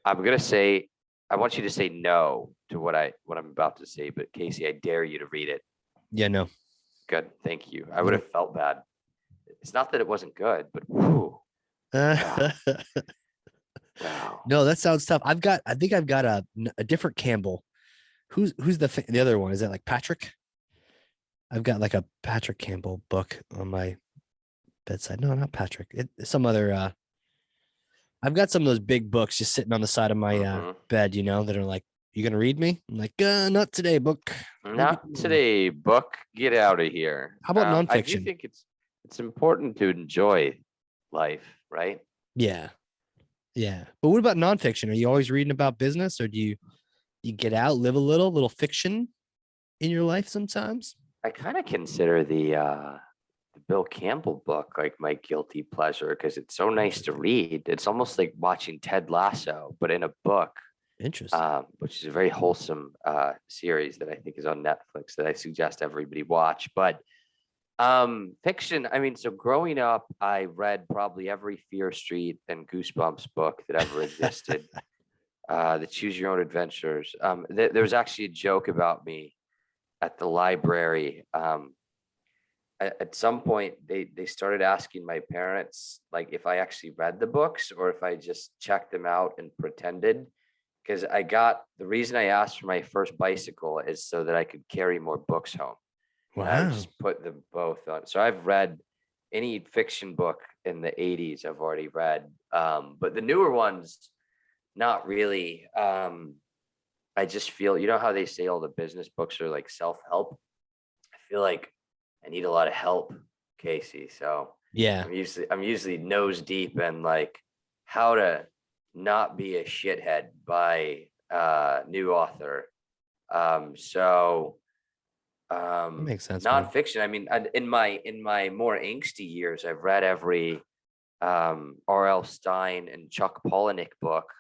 I'm going to say, I want you to say no to what I'm about to say, but Casey, I dare you to read it. Yeah, no. Good. Thank you. I would have felt bad. It's not that it wasn't good, but whew. Wow. Wow. No, that sounds tough. I think I've got a different Campbell. Who's the other one? Is that like Patrick? I've got like a Patrick Campbell book on my bedside. No, not Patrick. Some other. I've got some of those big books just sitting on the side of my bed, that are like, you gonna read me? I'm like, not today, book. Not today, book. Get out of here. How about nonfiction? I do think it's important to enjoy life, right? Yeah. But what about nonfiction? Are you always reading about business, or do you get out, live a little fiction in your life sometimes? I kind of consider the Bill Campbell book like my guilty pleasure because it's so nice to read. It's almost like watching Ted Lasso, but in a book. Interesting. Which is a very wholesome series that I think is on Netflix that I suggest everybody watch. But fiction, I mean, so growing up, I read probably every Fear Street and Goosebumps book that ever existed. the Choose Your Own Adventures. There was actually a joke about me at the library. At some point, they started asking my parents like if I actually read the books or if I just checked them out and pretended. Because the reason I asked for my first bicycle is so that I could carry more books home. And I would Wow. just put them both on. So I've read any fiction book in the 80s I've already read. But the newer ones, not really. I just feel, you know how they say all the business books are like self-help? I feel like I need a lot of help, Casey. So Yeah. I'm usually nose deep in like how to not be a shithead by new author. So That makes sense, man. nonfiction. I mean, in my more angsty years, I've read every R.L. Stein and Chuck Palahniuk book,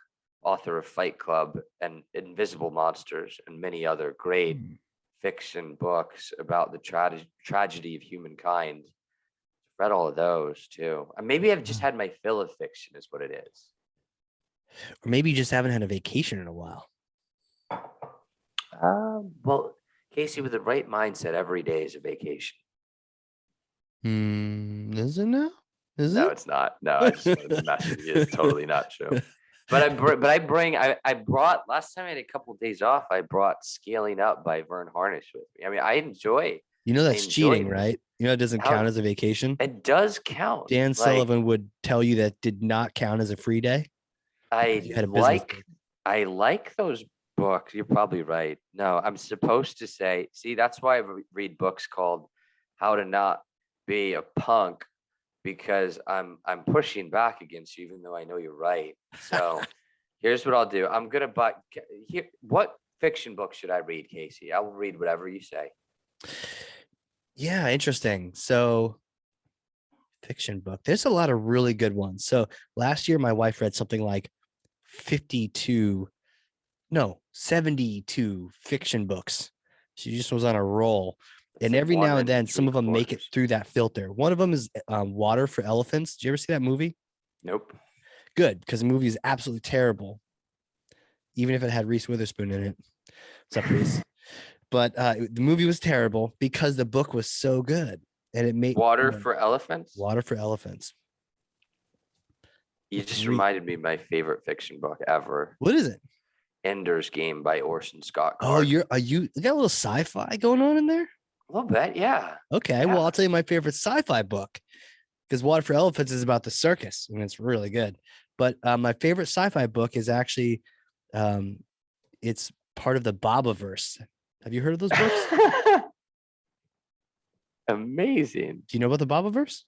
author of Fight Club and Invisible Monsters, and many other great Hmm. fiction books about the tragedy of humankind. Read all of those too. Maybe I've just had my fill of fiction, is what it is. Or maybe you just haven't had a vacation in a while. Well, Casey, with the right mindset, every day is a vacation. Is it now? Is No, it? it's not. No, I just wanted to mess with you. It's totally not true. But I brought last time I had a couple of days off. I brought Scaling Up by Vern Harnish with me. I mean, You know I that's cheating, enjoyed right? You know it doesn't count how as a vacation. it does count. Dan Like Sullivan would tell you that did not count as a free day because you had a business day. I like those books. You're probably right. No, I'm supposed to say, see, that's why I read books called How to Not Be a Punk, because I'm pushing back against you, even though I know you're right. So here's what I'll do. I'm gonna buy here. What fiction book should I read, Casey? I will read whatever you say. Yeah, interesting. So, fiction book. There's a lot of really good ones. So last year, my wife read something like 72 fiction books. She just was on a roll. And That's like every one now and and then, some of them make it 3/4. through that filter. One of them is Water for Elephants. Did you ever see that movie? Nope. Good, because the movie is absolutely terrible, even if it had Reese Witherspoon in it. What's up, Reese? But the movie was terrible because the book was so good, and it made Water for Elephants. Water for Elephants. You just reminded me of my favorite fiction book ever, What is it? Ender's Game by Orson Scott Oh, Card. you got a little sci-fi going on in there? A little bit, yeah. Okay, well, I'll tell you my favorite sci-fi book, because Water for Elephants is about the circus, and it's really good. But my favorite sci-fi book is actually, it's part of the Bobaverse. Have you heard of those books? Amazing. Do you know about the Bobaverse?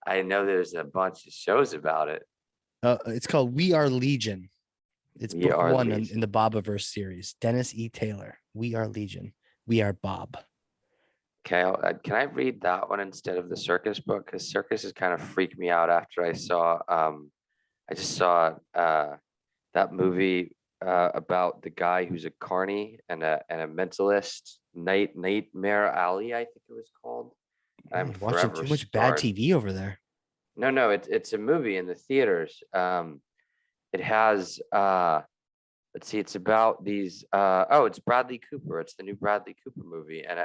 I know there's a bunch of shows about it. It's called We Are Legion. It's We book Are one Legion. in the Bobaverse series. Dennis E. Taylor. We Are Legion. We Are Bob. Okay, can I read that one instead of the circus book? Because circuses kind of freaked me out after I just saw that movie about the guy who's a carny and a mentalist, Nightmare Alley, I think it was called. I'm You're watching forever too much bad scarred. TV over there. No, it's a movie in the theaters. It has let's see, it's about these it's Bradley Cooper. It's the new Bradley Cooper movie. And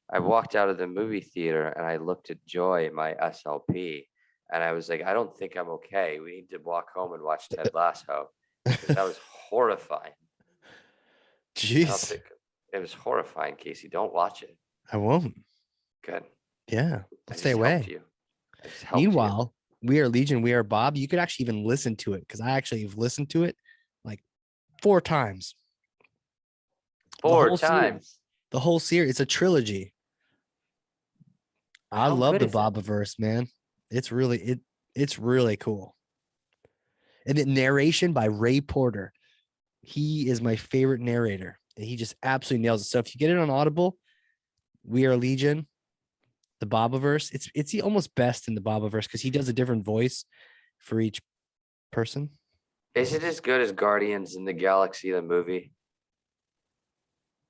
I walked out of the movie theater and I looked at Joy, my SLP, and I was like, I don't think I'm okay. We need to walk home and watch Ted Lasso. Because that was horrifying. I don't Jeez, think it was horrifying, Casey. Don't watch it. I won't. Good. Yeah, I I'll stay just helped away. you. I just helped you. Meanwhile, We Are Legion, We Are Bob. You could actually even listen to it, because I actually have listened to it like 4 times. The 4 whole series. times. The whole series. It's a trilogy. I How love good the is it? Bobaverse, man. It's really cool. And the narration by Ray Porter. He is my favorite narrator. And he just absolutely nails it. So if you get it on Audible, We Are Legion, the Bobaverse, it's the almost best in the Bobaverse, because he does a different voice for each person. Is it as good as Guardians in the Galaxy, the movie?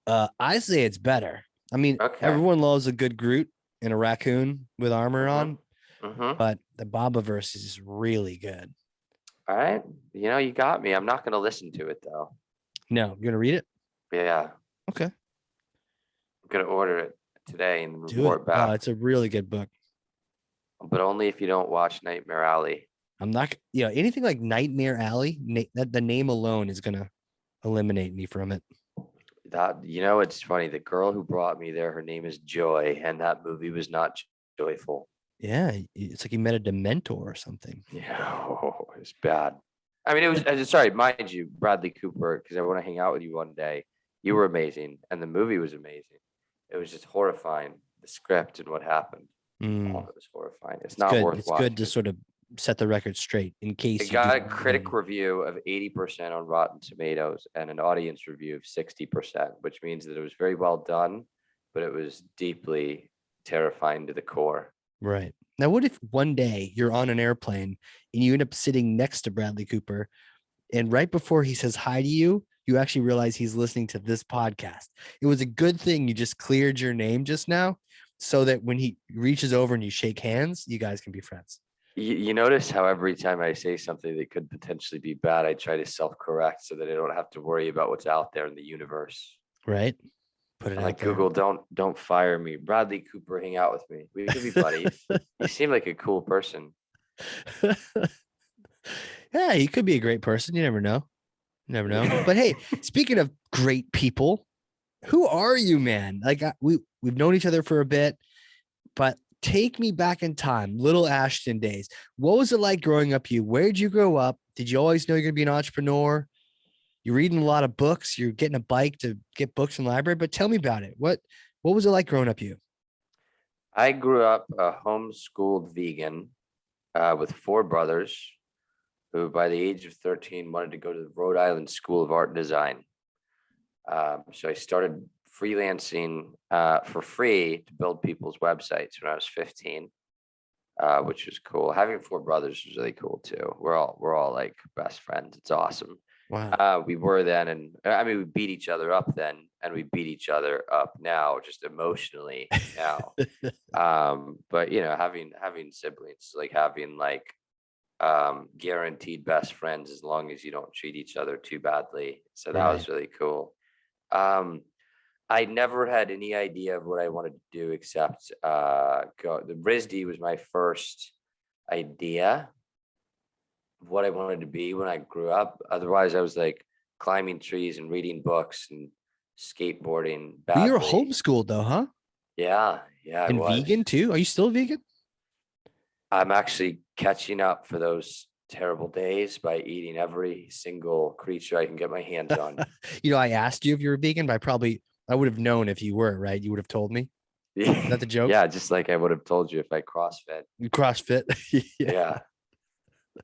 I say it's better. I mean, Okay. everyone loves a good Groot and a raccoon with armor on, Mm-hmm. but the Bobaverse is really good. All right. You got me. I'm not going to listen to it though. No, you're gonna read it? Yeah. Okay. I'm going to order it today and Do it. report back, It's a really good book. but only if you don't watch Nightmare Alley. I'm not, anything like Nightmare Alley, that the name alone is gonna eliminate me from it. It's funny. The girl who brought me there, her name is Joy, and that movie was not joyful. Yeah, it's like he met a Dementor or something. Yeah, it was bad. I mean, it was, sorry, mind you, Bradley Cooper, because I want to hang out with you one day. You were amazing, and the movie was amazing. It was just horrifying, the script and what happened. Oh, it was horrifying. It's not good. worth It's watching. good to sort of set the record straight in case It you got a just critic review of 80% on Rotten Tomatoes and an audience review of 60%, which means that it was very well done, but it was deeply terrifying to the core. Right. Now, what if one day you're on an airplane and you end up sitting next to Bradley Cooper, and right before he says hi to you, you actually realize he's listening to this podcast? It was a good thing you just cleared your name just now, so that when he reaches over and you shake hands, you guys can be friends. You notice how every time I say something that could potentially be bad, I try to self-correct so that I don't have to worry about what's out there in the universe. Right. Put it I'm out like, there. Google, don't fire me. Bradley Cooper, hang out with me. We could be buddies. You seem like a cool person. Yeah, he could be a great person. You never know. You never know. But hey, speaking of great people, who are you, man? Like we've known each other for a bit, but take me back in time, little Ashton days. What was it like growing up? Where did you grow up? Did you always know you're gonna be an entrepreneur? You're reading a lot of books. You're getting a bike to get books in the library. But tell me about it. What was it like growing up? I grew up a homeschooled vegan with 4 brothers who, by the age of 13, wanted to go to the Rhode Island School of Art and Design. So I started freelancing for free to build people's websites when I was 15, which was cool. Having 4 brothers was really cool too. We're all like best friends. It's awesome. Wow. We were then, and I mean, we beat each other up then, and we beat each other up now, just emotionally now. But having siblings, like having like guaranteed best friends as long as you don't treat each other too badly. So that was really cool. I never had any idea of what I wanted to do except the RISD was my first idea of what I wanted to be when I grew up. Otherwise, I was like climbing trees and reading books and skateboarding badly. You were homeschooled though, huh? Yeah. And vegan too? Are you still vegan? I'm actually catching up for those terrible days by eating every single creature I can get my hands on. I asked you if you were vegan, but I would have known if you were, right? You would have told me. Is that the joke? Yeah, just like I would have told you if I CrossFit. CrossFit.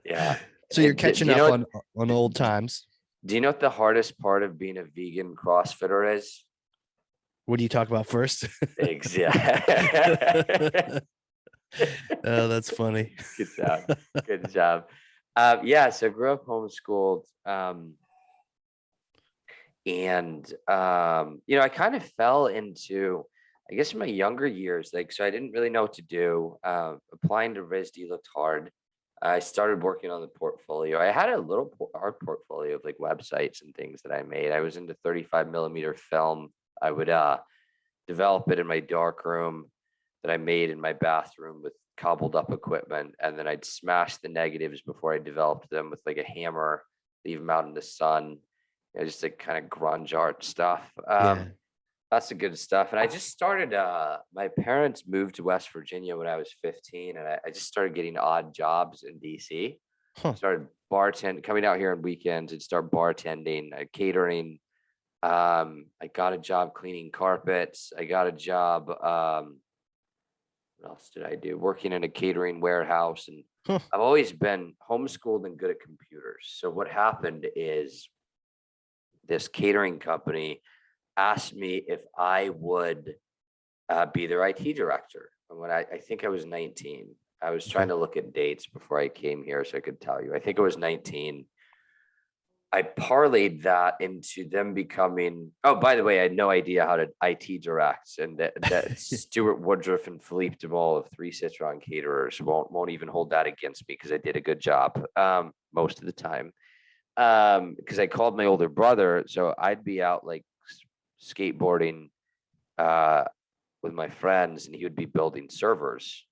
Yeah. So you're catching up on old times. Do you know what the hardest part of being a vegan CrossFitter is? What do you talk about first? Exactly. Oh, that's funny. Good job. So I grew up homeschooled. I kind of fell into, I guess, in my younger years, so I didn't really know what to do. Applying to RISD looked hard. I started working on the portfolio. I had a little art portfolio of like websites and things that I made. I was into 35 millimeter film. I would develop it in my dark room that I made in my bathroom with cobbled up equipment. And then I'd smash the negatives before I developed them with like a hammer, leave them out in the sun. Just like kind of grunge art stuff. That's the good stuff. And I just started, my parents moved to West Virginia when I was 15, and I just started getting odd jobs in DC. Started coming out here on weekends and start bartending, catering. I got a job cleaning carpets. I got a job, what else did I do? Working in a catering warehouse. And I've always been homeschooled and good at computers. So what happened is this catering company asked me if I would be their IT director. And when I think I was 19, I was trying to look at dates before I came here so I could tell you. I think I was 19. I parlayed that into them becoming, oh, by the way, I had no idea how to IT direct, and that Stuart Woodruff and Philippe DeMol of Three Citron Caterers won't even hold that against me because I did a good job most of the time. Because I called my older brother, so I'd be out like skateboarding with my friends, and he would be building servers.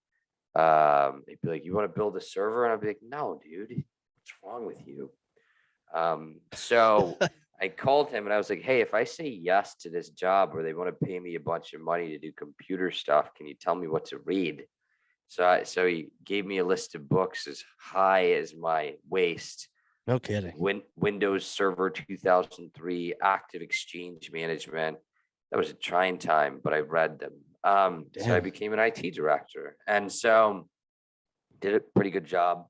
He'd be like, "You want to build a server?" And I'd be like, "No, dude, what's wrong with you?" So I called him and I was like, "Hey, if I say yes to this job where they want to pay me a bunch of money to do computer stuff, can you tell me what to read?" So he gave me a list of books as high as my waist. No kidding. Windows Server 2003, Active Exchange Management. That was a trying time, but I read them. So I became an IT director, and so did a pretty good job.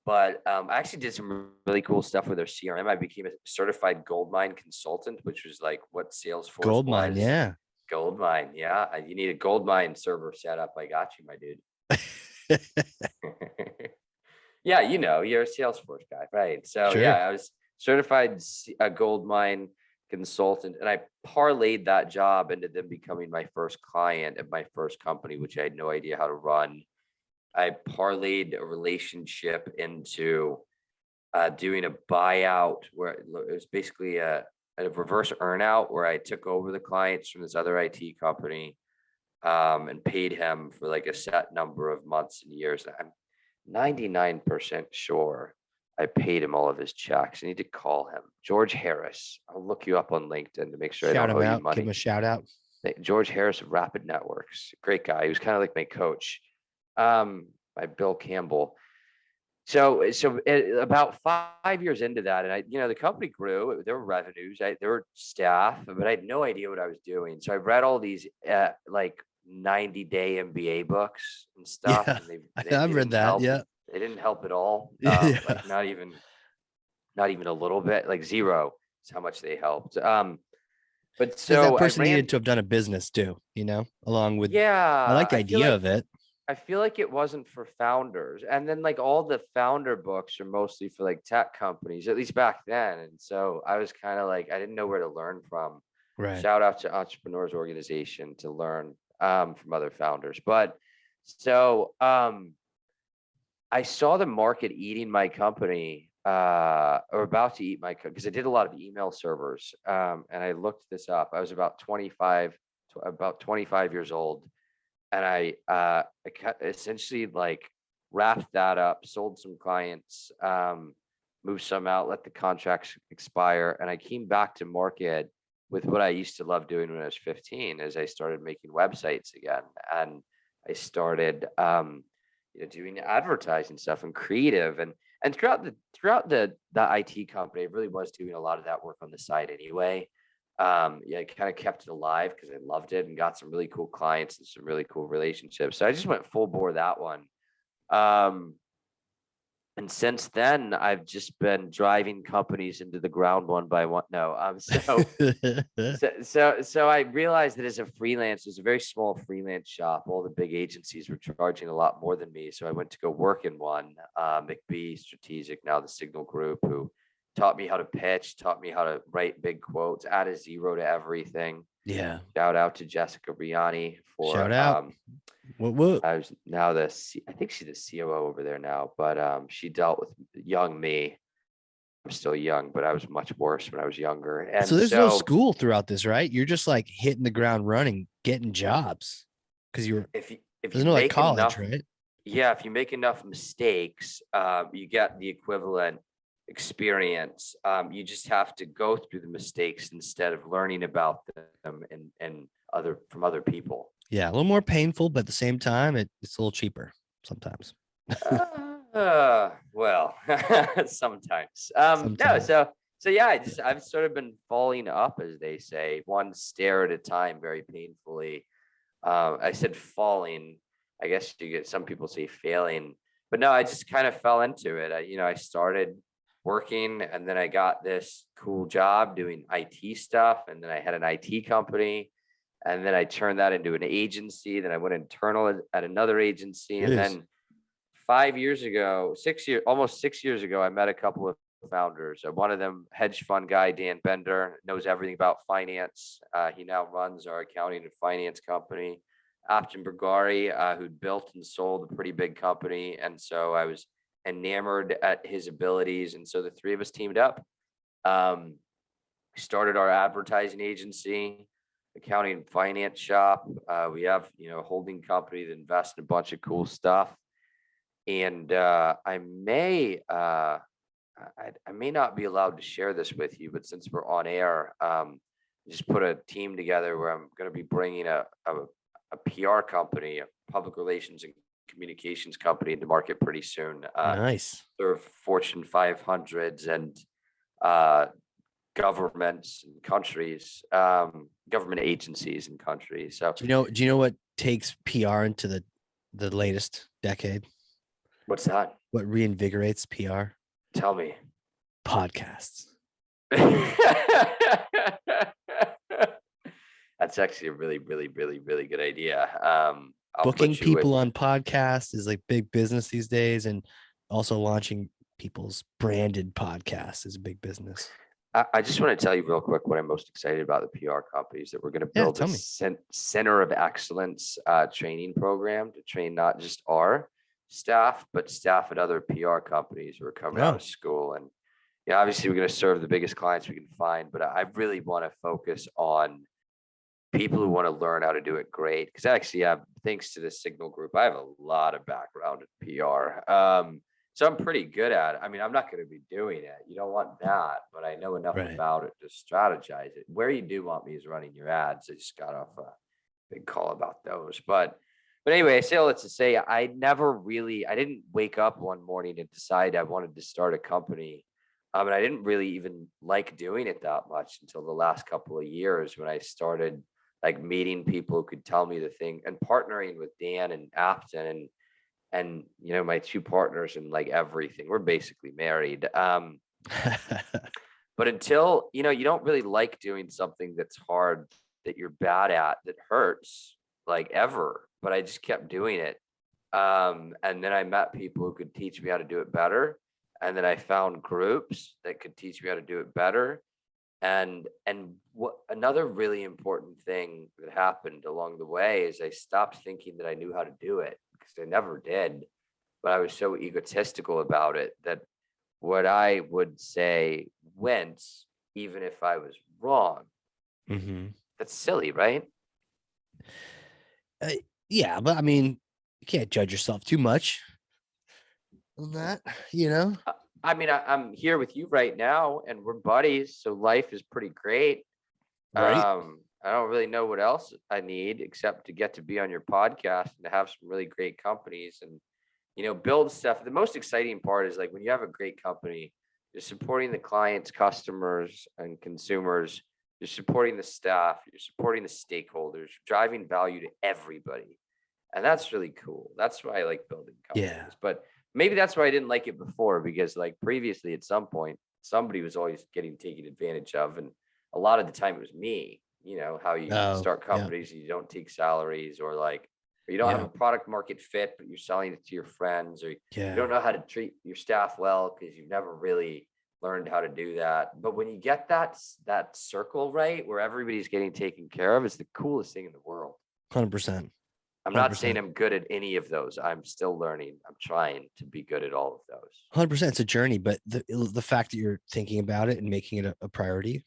But I actually did some really cool stuff with their CRM. I became a certified goldmine consultant, which was like what Salesforce Goldmine, was. yeah. Goldmine, yeah. You need a goldmine server set up. I got you, my dude. Yeah, you're a Salesforce guy, right? So Sure. yeah, I was certified a goldmine consultant, and I parlayed that job into them becoming my first client at my first company, which I had no idea how to run. I parlayed a relationship into doing a buyout where it was basically a reverse earnout where I took over the clients from this other IT company and paid him for like a set number of months and years. I'm 99% sure I paid him all of his checks. I need to call him. George Harris. I'll look you up on LinkedIn to make sure Shout I him don't owe out. you money. Give him a shout out. George Harris of Rapid Networks. Great guy. He was kind of like my coach. By Bill Campbell. So about 5 years into that, and the company grew. There were revenues, there were staff, but I had no idea what I was doing. So I read all these like 90-day MBA books and stuff. Yeah, And I've read that. help. Yeah. They didn't help at all. Yeah. Like not even a little bit. Like zero is how much they helped. But Because so that I person ran. needed to have done a business too, along with, I Yeah, like the idea of it. I feel like it wasn't for founders. And then like all the founder books are mostly for like tech companies, at least back then. And so I was kind of like, I didn't know where to learn from. Right. Shout out to Entrepreneurs Organization to learn from other founders. But so I saw the market eating my company or about to eat my company because I did a lot of email servers. And I looked this up. I was about 25 years old. And I essentially like wrapped that up, sold some clients, moved some out, let the contracts expire. And I came back to market with what I used to love doing when I was 15, as I started making websites again. And I started, doing advertising stuff and creative. And throughout the IT company, I really was doing a lot of that work on the side anyway. I kind of kept it alive because I loved it and got some really cool clients and some really cool relationships. So I just went full bore that one. And since then, I've just been driving companies into the ground one by one. No, so I realized that as a freelance, it's a very small freelance shop. All the big agencies were charging a lot more than me. So I went to go work in one, McBee Strategic, now the Signal Group, who taught me how to pitch, taught me how to write big quotes, add a zero to everything. Yeah. Shout out to Jessica Riani for shout out. What? I was now I think she's the COO over there now, but she dealt with young me. I'm still young, but I was much worse when I was younger. And so there's no school throughout this, right? You're just like hitting the ground running, getting jobs because if there's you no like make college, enough, right? Yeah, if you make enough mistakes, you get the equivalent experience. You just have to go through the mistakes instead of learning about them and from other people. Yeah, a little more painful, but at the same time, it's a little cheaper sometimes. Well, sometimes. Sometimes. No, so yeah, I've sort of been falling up, as they say, one stair at a time, very painfully. I said falling. I guess some people say failing, but no, I just kind of fell into it. I started working, and then I got this cool job doing IT stuff, and then I had an IT company, and then I turned that into an agency. Then I went internal at another agency, and then 5 years ago, almost 6 years ago, I met a couple of co-founders. One of them, hedge fund guy, Dan Bender, knows everything about finance. He now runs our accounting and finance company. Ashtan Moore, who'd built and sold a pretty big company. And so I was enamored at his abilities. And so the three of us teamed up. Started our advertising agency, accounting and finance shop. We have, a holding company that invests in a bunch of cool stuff. And I may not be allowed to share this with you, but since we're on air, just put a team together where I'm going to be bringing a PR company, a public relations and communications company into market pretty soon. Nice. They're Fortune 500s and governments and countries, government agencies and countries. So do you know what takes PR into the latest decade? What's that? What reinvigorates PR? Tell me. Podcasts. That's actually a really, really, really, really good idea. Booking people on podcasts is like big business these days, and also launching people's branded podcasts is a big business. I just want to tell you real quick what I'm most excited about the PR companies that we're going to build a center of excellence training program to train not just our staff, but staff at other PR companies who are coming out of school. And obviously we're going to serve the biggest clients we can find, but I really want to focus on people who want to learn how to do it great. Because actually, thanks to the Signal Group, I have a lot of background in PR. So I'm pretty good at it. I mean, I'm not going to be doing it. You don't want that, but I know enough about it to strategize it. Where you do want me is running your ads. I just got off a big call about those. But anyway, I say all that to say, I didn't wake up one morning and decide I wanted to start a company. And I didn't really even like doing it that much until the last couple of years when I started like meeting people who could tell me the thing and partnering with Dan and Ashtan and my two partners and like everything. We're basically married. But until, you don't really like doing something that's hard, that you're bad at, that hurts like ever, but I just kept doing it. And then I met people who could teach me how to do it better. And then I found groups that could teach me how to do it better. And what another really important thing that happened along the way is I stopped thinking that I knew how to do it, because I never did. But I was so egotistical about it that what I would say went, even if I was wrong. Mm-hmm. That's silly, right? Yeah, but I mean, you can't judge yourself too much on that, I mean, I'm here with you right now and we're buddies, so life is pretty great. Right. I don't really know what else I need except to get to be on your podcast and to have some really great companies and, build stuff. The most exciting part is like when you have a great company, you're supporting the clients, customers, and consumers. You're supporting the staff. You're supporting the stakeholders, driving value to everybody. And that's really cool. That's why I like building companies. Yeah. But maybe that's why I didn't like it before, because like previously at some point, somebody was always getting taken advantage of. And a lot of the time it was me, how you start companies and you don't take salaries, or you don't have a product market fit, but you're selling it to your friends, or you don't know how to treat your staff well because you've never really learned how to do that. But when you get that circle right, where everybody's getting taken care of, it's the coolest thing in the world. 100%. I'm not saying I'm good at any of those. I'm still learning. I'm trying to be good at all of those. 100%. It's a journey, but the fact that you're thinking about it and making it a priority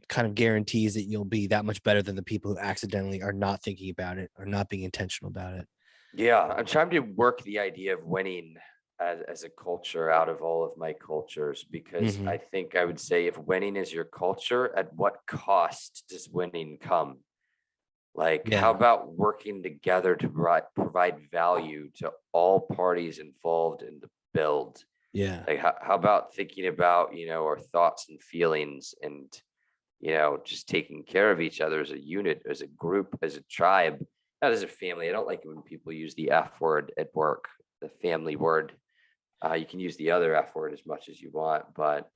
kind of guarantees that you'll be that much better than the people who accidentally are not thinking about it or not being intentional about it. Yeah, I'm trying to work the idea of winning as a culture out of all of my cultures, because I think I would say, if winning is your culture, at what cost does winning come? How about working together to provide value to all parties involved in the build? Yeah. How about thinking about, our thoughts and feelings and, just taking care of each other as a unit, as a group, as a tribe, not as a family. I don't like it when people use the F word at work, the family word. You can use the other F word as much as you want, but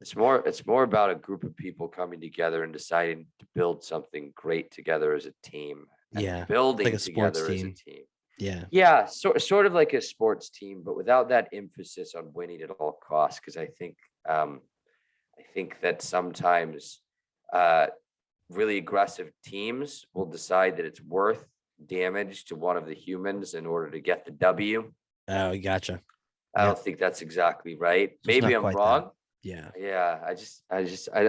it's more about a group of people coming together and deciding to build something great together as a team. And building like together as a team. Yeah, sort of like a sports team, but without that emphasis on winning at all costs. Because I think that sometimes uh, really aggressive teams will decide that it's worth damage to one of the humans in order to get the W. Oh, gotcha. I Yeah. don't think that's exactly right. So it's Maybe not I'm quite that. wrong. Yeah. Yeah,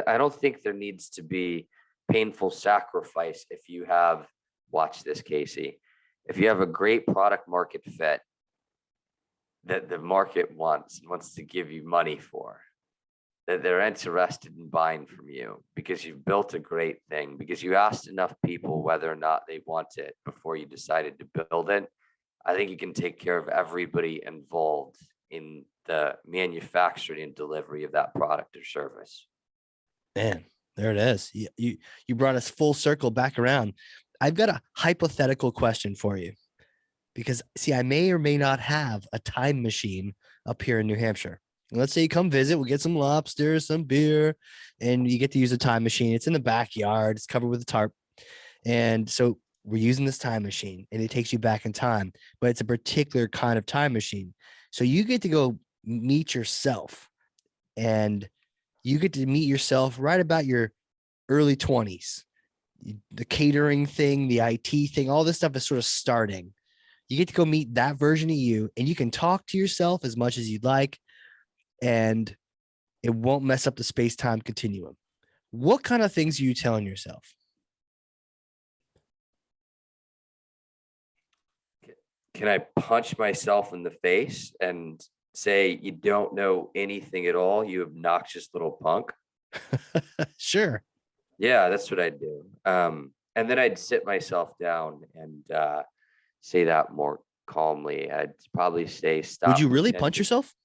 I don't think there needs to be painful sacrifice if you have, watch this, Casey. If you have a great product market fit that the market wants to give you money for, that they're interested in buying from you because you've built a great thing, because you asked enough people whether or not they want it before you decided to build it. I think you can take care of everybody involved in the manufacturing and delivery of that product or service. Man, there it is. You brought us full circle back around. I've got a hypothetical question for you because, see, I may or may not have a time machine up here in New Hampshire. Let's say you come visit, we'll get some lobster, some beer, and you get to use a time machine. It's in the backyard, it's covered with a tarp. And so we're using this time machine and it takes you back in time, but it's a particular kind of time machine. So you get to go meet yourself, and you get to meet yourself right about your early 20s. The catering thing, the IT thing, all this stuff is sort of starting. You get to go meet that version of you, and you can talk to yourself as much as you'd like, and it won't mess up the space-time continuum. What kind of things are you telling yourself? Can I punch myself in the face and say, you don't know anything at all, you obnoxious little punk? Sure. Yeah, that's what I'd do. And then I'd sit myself down and say that more calmly. I'd probably say, Would you stop really punch pretending. yourself?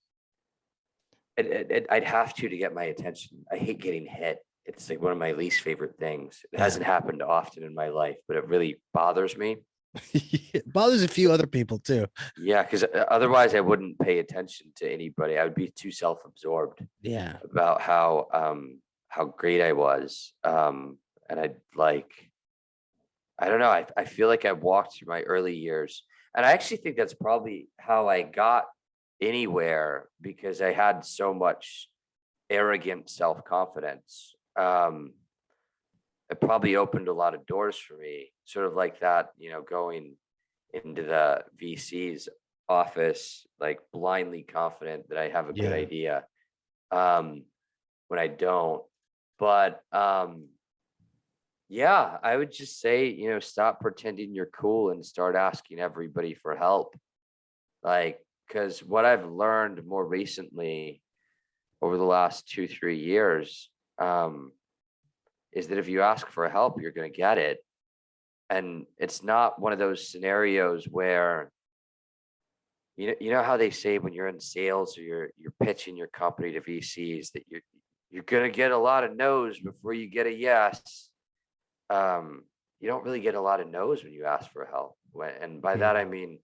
I'd have to get my attention. I hate getting hit. It's like one of my least favorite things. It Yeah. hasn't happened often in my life, but it really bothers me. It bothers a few other people too. Yeah, because otherwise I wouldn't pay attention to anybody. I would be too self-absorbed Yeah. about how great I was. And I'd like, I don't know. I feel like I walked through my early years, and I actually think that's probably how I got anywhere, because I had so much arrogant self-confidence. It probably opened a lot of doors for me, sort of like that, going into the VC's office, like blindly confident that I have a good Yeah. idea, when I don't. But yeah, I would just say, stop pretending you're cool and start asking everybody for help. Like, because what I've learned more recently over the last 2-3 years, is that if you ask for help, you're going to get it. And it's not one of those scenarios where, you know how they say when you're in sales or you're pitching your company to VCs that you're going to get a lot of no's before you get a yes. You don't really get a lot of no's when you ask for help. And by that I mean,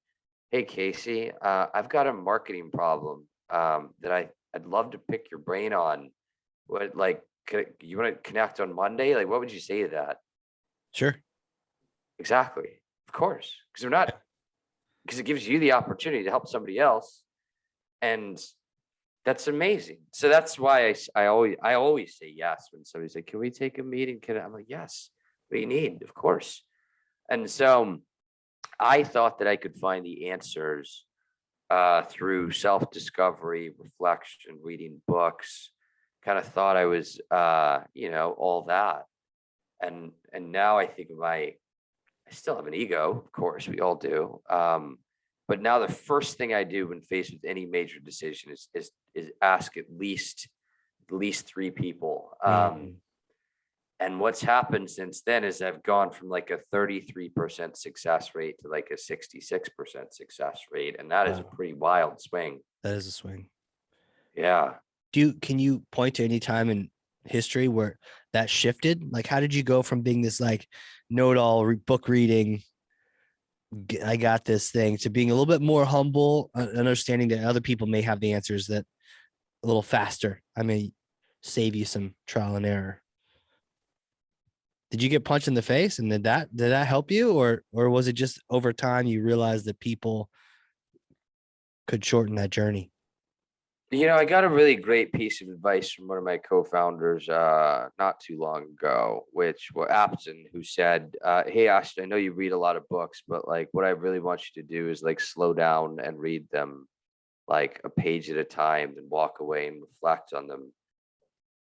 hey Casey, I've got a marketing problem that I'd love to pick your brain on. What, like, you want to connect on Monday? Like, what would you say to that? Sure. Exactly. Of course. Because it gives you the opportunity to help somebody else. And that's amazing. So that's why I always say yes when somebody's like, can we take a meeting? I'm like, yes, what do you need? Of course. And so I thought that I could find the answers through self-discovery, reflection, reading books. Kind of thought I was, all that. And now I think I still have an ego, of course, we all do. But now the first thing I do when faced with any major decision is ask at least 3 people. And what's happened since then is I've gone from like a 33% success rate to like a 66% success rate. And that is a pretty wild swing. That is a swing. Yeah. Can you point to any time in history where that shifted? Like, how did you go from being this like know-it-all book reading, I got this thing, to being a little bit more humble, understanding that other people may have the answers that a little faster? I may save you some trial and error. Did you get punched in the face, and did that help you, or was it just over time you realized that people could shorten that journey? I got a really great piece of advice from one of my co-founders not too long ago, which was Apton, who said, hey, Ashton, I know you read a lot of books, but like what I really want you to do is like slow down and read them like a page at a time, then walk away and reflect on them.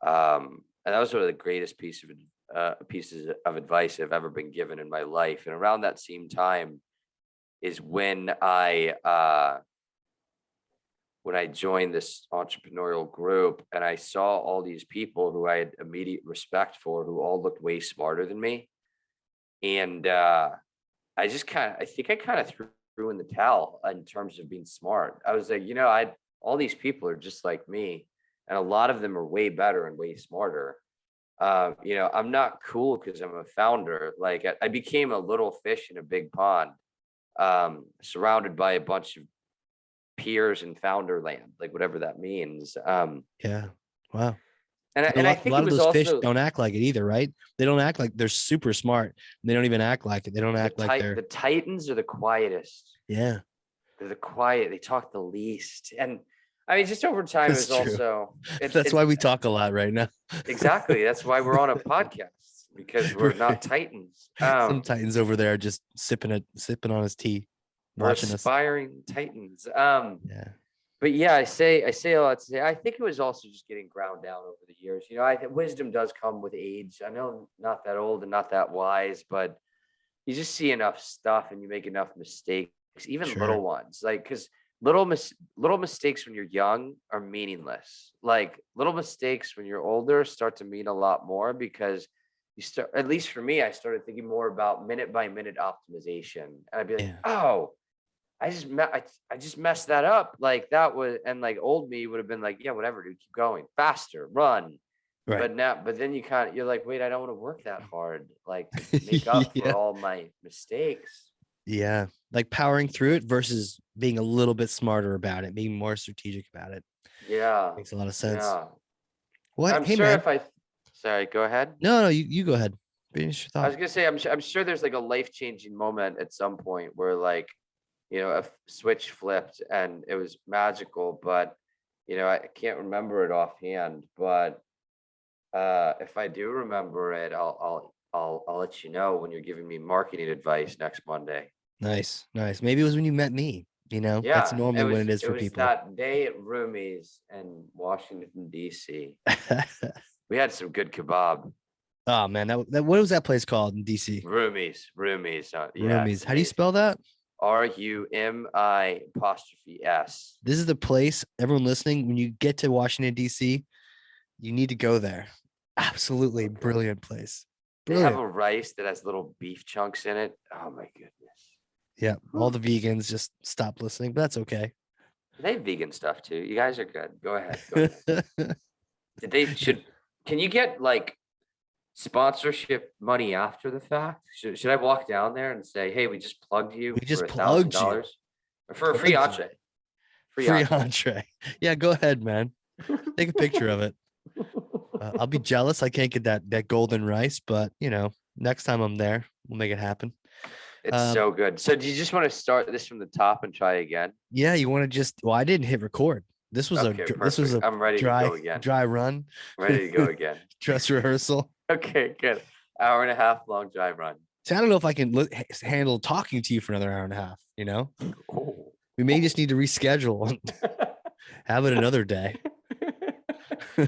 And that was one of the greatest pieces of advice I've ever been given in my life. And around that same time is when I joined this entrepreneurial group, and I saw all these people who I had immediate respect for, who all looked way smarter than me. And I think I kind of threw in the towel in terms of being smart. I was like, all these people are just like me, and a lot of them are way better and way smarter. I'm not cool because I'm a founder. Like I became a little fish in a big pond, surrounded by a bunch of peers in founder land, like whatever that means. Yeah. Wow. And I A think lot it of was those fish also don't act like it either, right? They don't act like they're super smart. They don't even act like it. They don't act like they're. the Titans are the quietest. Yeah, They're the quiet. They talk the least. And I mean, just over time, that's is true. also That's why we talk a lot right now. exactly. That's why we're on a podcast, because we're not Right. Titans. Some Titans over there just sipping on his tea, We're watching us. aspiring Titans. Yeah. But yeah, I say a lot to say. I think it was also just getting ground down over the years. I think wisdom does come with age. I know I'm not that old and not that wise, but you just see enough stuff and you make enough mistakes, even Sure. little ones. Like, because little mistakes when you're young are meaningless. Like little mistakes when you're older start to mean a lot more, because you start, at least for me, I started thinking more about minute by minute optimization. And I'd be like, Yeah. oh, I just messed that up. Like that was, and like old me would have been like, yeah, whatever, dude, keep going, faster, run. Right. But then you're like, wait, I don't want to work that hard, like to make up for Yeah. all my mistakes. Yeah. Like powering through it versus being a little bit smarter about it, being more strategic about it. Yeah. Makes a lot of sense. Yeah. What? I'm Hey, sure man. if I, sorry, go ahead. No, you go ahead. Finish your I thought. was gonna say, I'm sure there's like a life-changing moment at some point where like, a switch flipped and it was magical, but I can't remember it offhand. But if I do remember it, I'll let you know when you're giving me marketing advice next Monday. Nice. Maybe it was when you met me. That's Yeah, normally when it is it for was people. that day at Rumi's in Washington, D.C. We had some good kebab. Oh man, that what was that place called in DC? Rumi's. Yeah, Roomies. it's How do you amazing. spell that? RUMI''S. This is the place, everyone listening, when you get to Washington, DC, you need to go there. Absolutely Okay. brilliant place. They have Brilliant. a rice that has little beef chunks in it. Oh my goodness. Yeah. All the Whew. vegans just stop listening, but that's okay. They have vegan stuff too. You guys are good. Go ahead. Go ahead. Did they should Can you get like sponsorship money after the fact? Should I walk down there and say, hey, we just plugged you We for just plugged you. $1,000 or for a free Plugged you. entree? Free entree. Yeah, go ahead, man. Take a picture of it. I'll be jealous. I can't get that golden rice, but next time I'm there, we'll make it happen. It's so good. So do you just want to start this from the top and try again? Yeah, you want to just. Well, I didn't hit record. Okay, This was perfect. a I'm ready to go again. dry run, Ready to go again. dress rehearsal. Okay, good. Hour and a half long drive run. So I don't know if I can handle talking to you for another hour and a half. Oh. We may just need to reschedule and have it another day.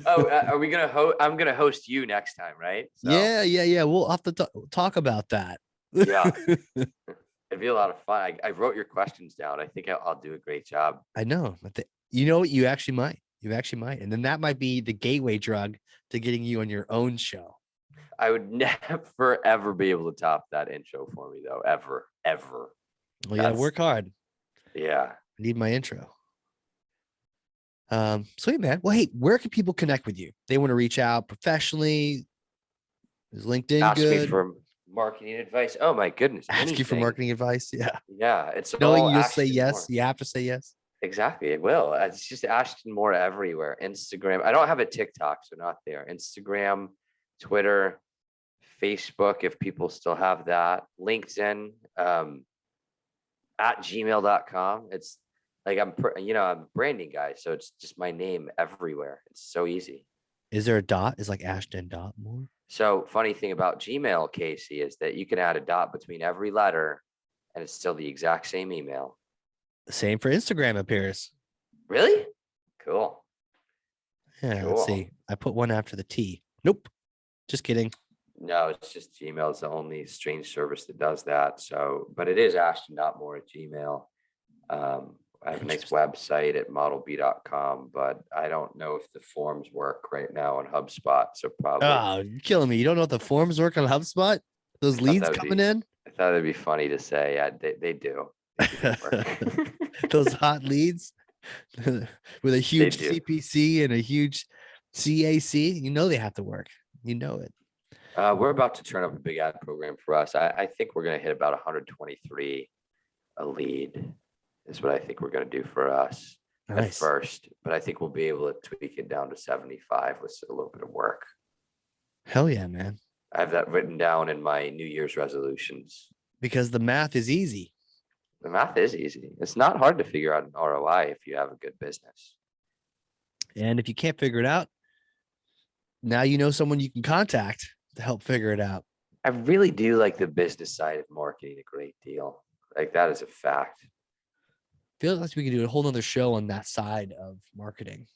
Oh, are we gonna host? I'm gonna host you next time, right? So, Yeah. We'll have to talk about that. yeah, it'd be a lot of fun. I wrote your questions down. I think I'll do a great job. I know. You know what? You actually might. And then that might be the gateway drug to getting you on your own show. I would never, ever be able to top that intro for me, though. Ever. Well, you gotta work hard. Yeah. I need my intro. Sweet, man. Well, hey, where can people connect with you? They want to reach out professionally. Is LinkedIn Ask good? me for marketing advice. Oh my goodness. Ask you for marketing advice. Yeah. Yeah. It's Knowing all you'll say Ashtan yes. Moore. You have to say yes. Exactly. It will. It's just Ashtan Moore everywhere. Instagram. I don't have a TikTok, so not there. Instagram, Twitter, Facebook, if people still have that. LinkedIn, at gmail.com. It's like I'm a branding guy, so it's just my name everywhere. It's so easy. Is there a dot? Is like Ashtan Moore? So funny thing about Gmail, Casey, is that you can add a dot between every letter and it's still the exact same email. Same for Instagram appears. Really? Cool. Yeah, Let's see. I put one after the T. Nope. Just kidding. No, it's just Gmail is the only strange service that does that. So, but it is Ashton.Moore at Gmail. I have a nice website at modelb.com, but I don't know if the forms work right now on HubSpot. So probably. Oh, you're killing me. You don't know if the forms work on HubSpot? Those leads coming in? I thought it'd be funny to say. Yeah, they do. Those hot leads with a huge CPC and a huge CAC. You know they have to work. You know it. We're about to turn up a big ad program for us. I think we're going to hit about 123 a lead is what I think we're going to do for us at first. But I think we'll be able to tweak it down to 75 with a little bit of work. Hell yeah, man. I have that written down in my New Year's resolutions. Because the math is easy. The math is easy. It's not hard to figure out an ROI if you have a good business. And if you can't figure it out, now you know someone you can contact to help figure it out. I really do like the business side of marketing a great deal. Like that is a fact. Feel like we can do a whole nother show on that side of marketing,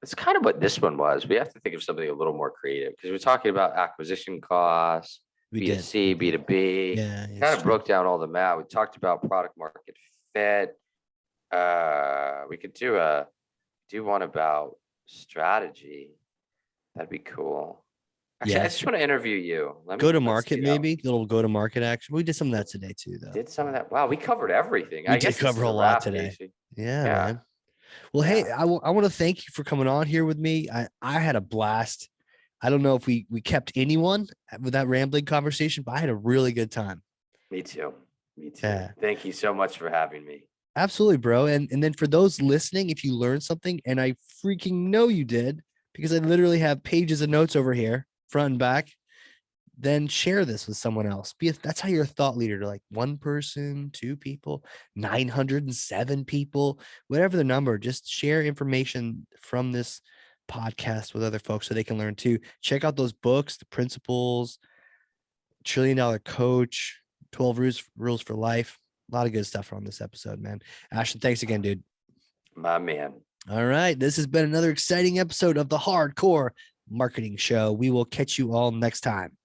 It's kind of what this one was. We have to think of something a little more creative because we're talking about acquisition costs, B2C, B2B. Yeah, kind of broke down all the math. We talked about product market fit. We could do one about strategy. That'd be cool. Actually, I just want to interview you. Go to market, maybe little go to market action. We did some of that today too, though. Did some of that. Wow, we covered everything. I guess cover a lot today. Yeah, man. Well, hey, I want to thank you for coming on here with me. I had a blast. I don't know if we kept anyone with that rambling conversation, but I had a really good time. Me too. Yeah. Thank you so much for having me. Absolutely, bro. And then for those listening, if you learned something, and I freaking know you did, because I literally have pages of notes over here, front and back, then share this with someone else. That's how you're a thought leader to like one person, two people, 907 people, whatever the number. Just share information from this podcast with other folks so they can learn too. Check out those books, The Principles, $1 Trillion Coach, 12 Rules for Life. A lot of good stuff on this episode, man. Ashton, thanks again, dude. My man. All right. This has been another exciting episode of the Hardcore Marketing Show. We will catch you all next time.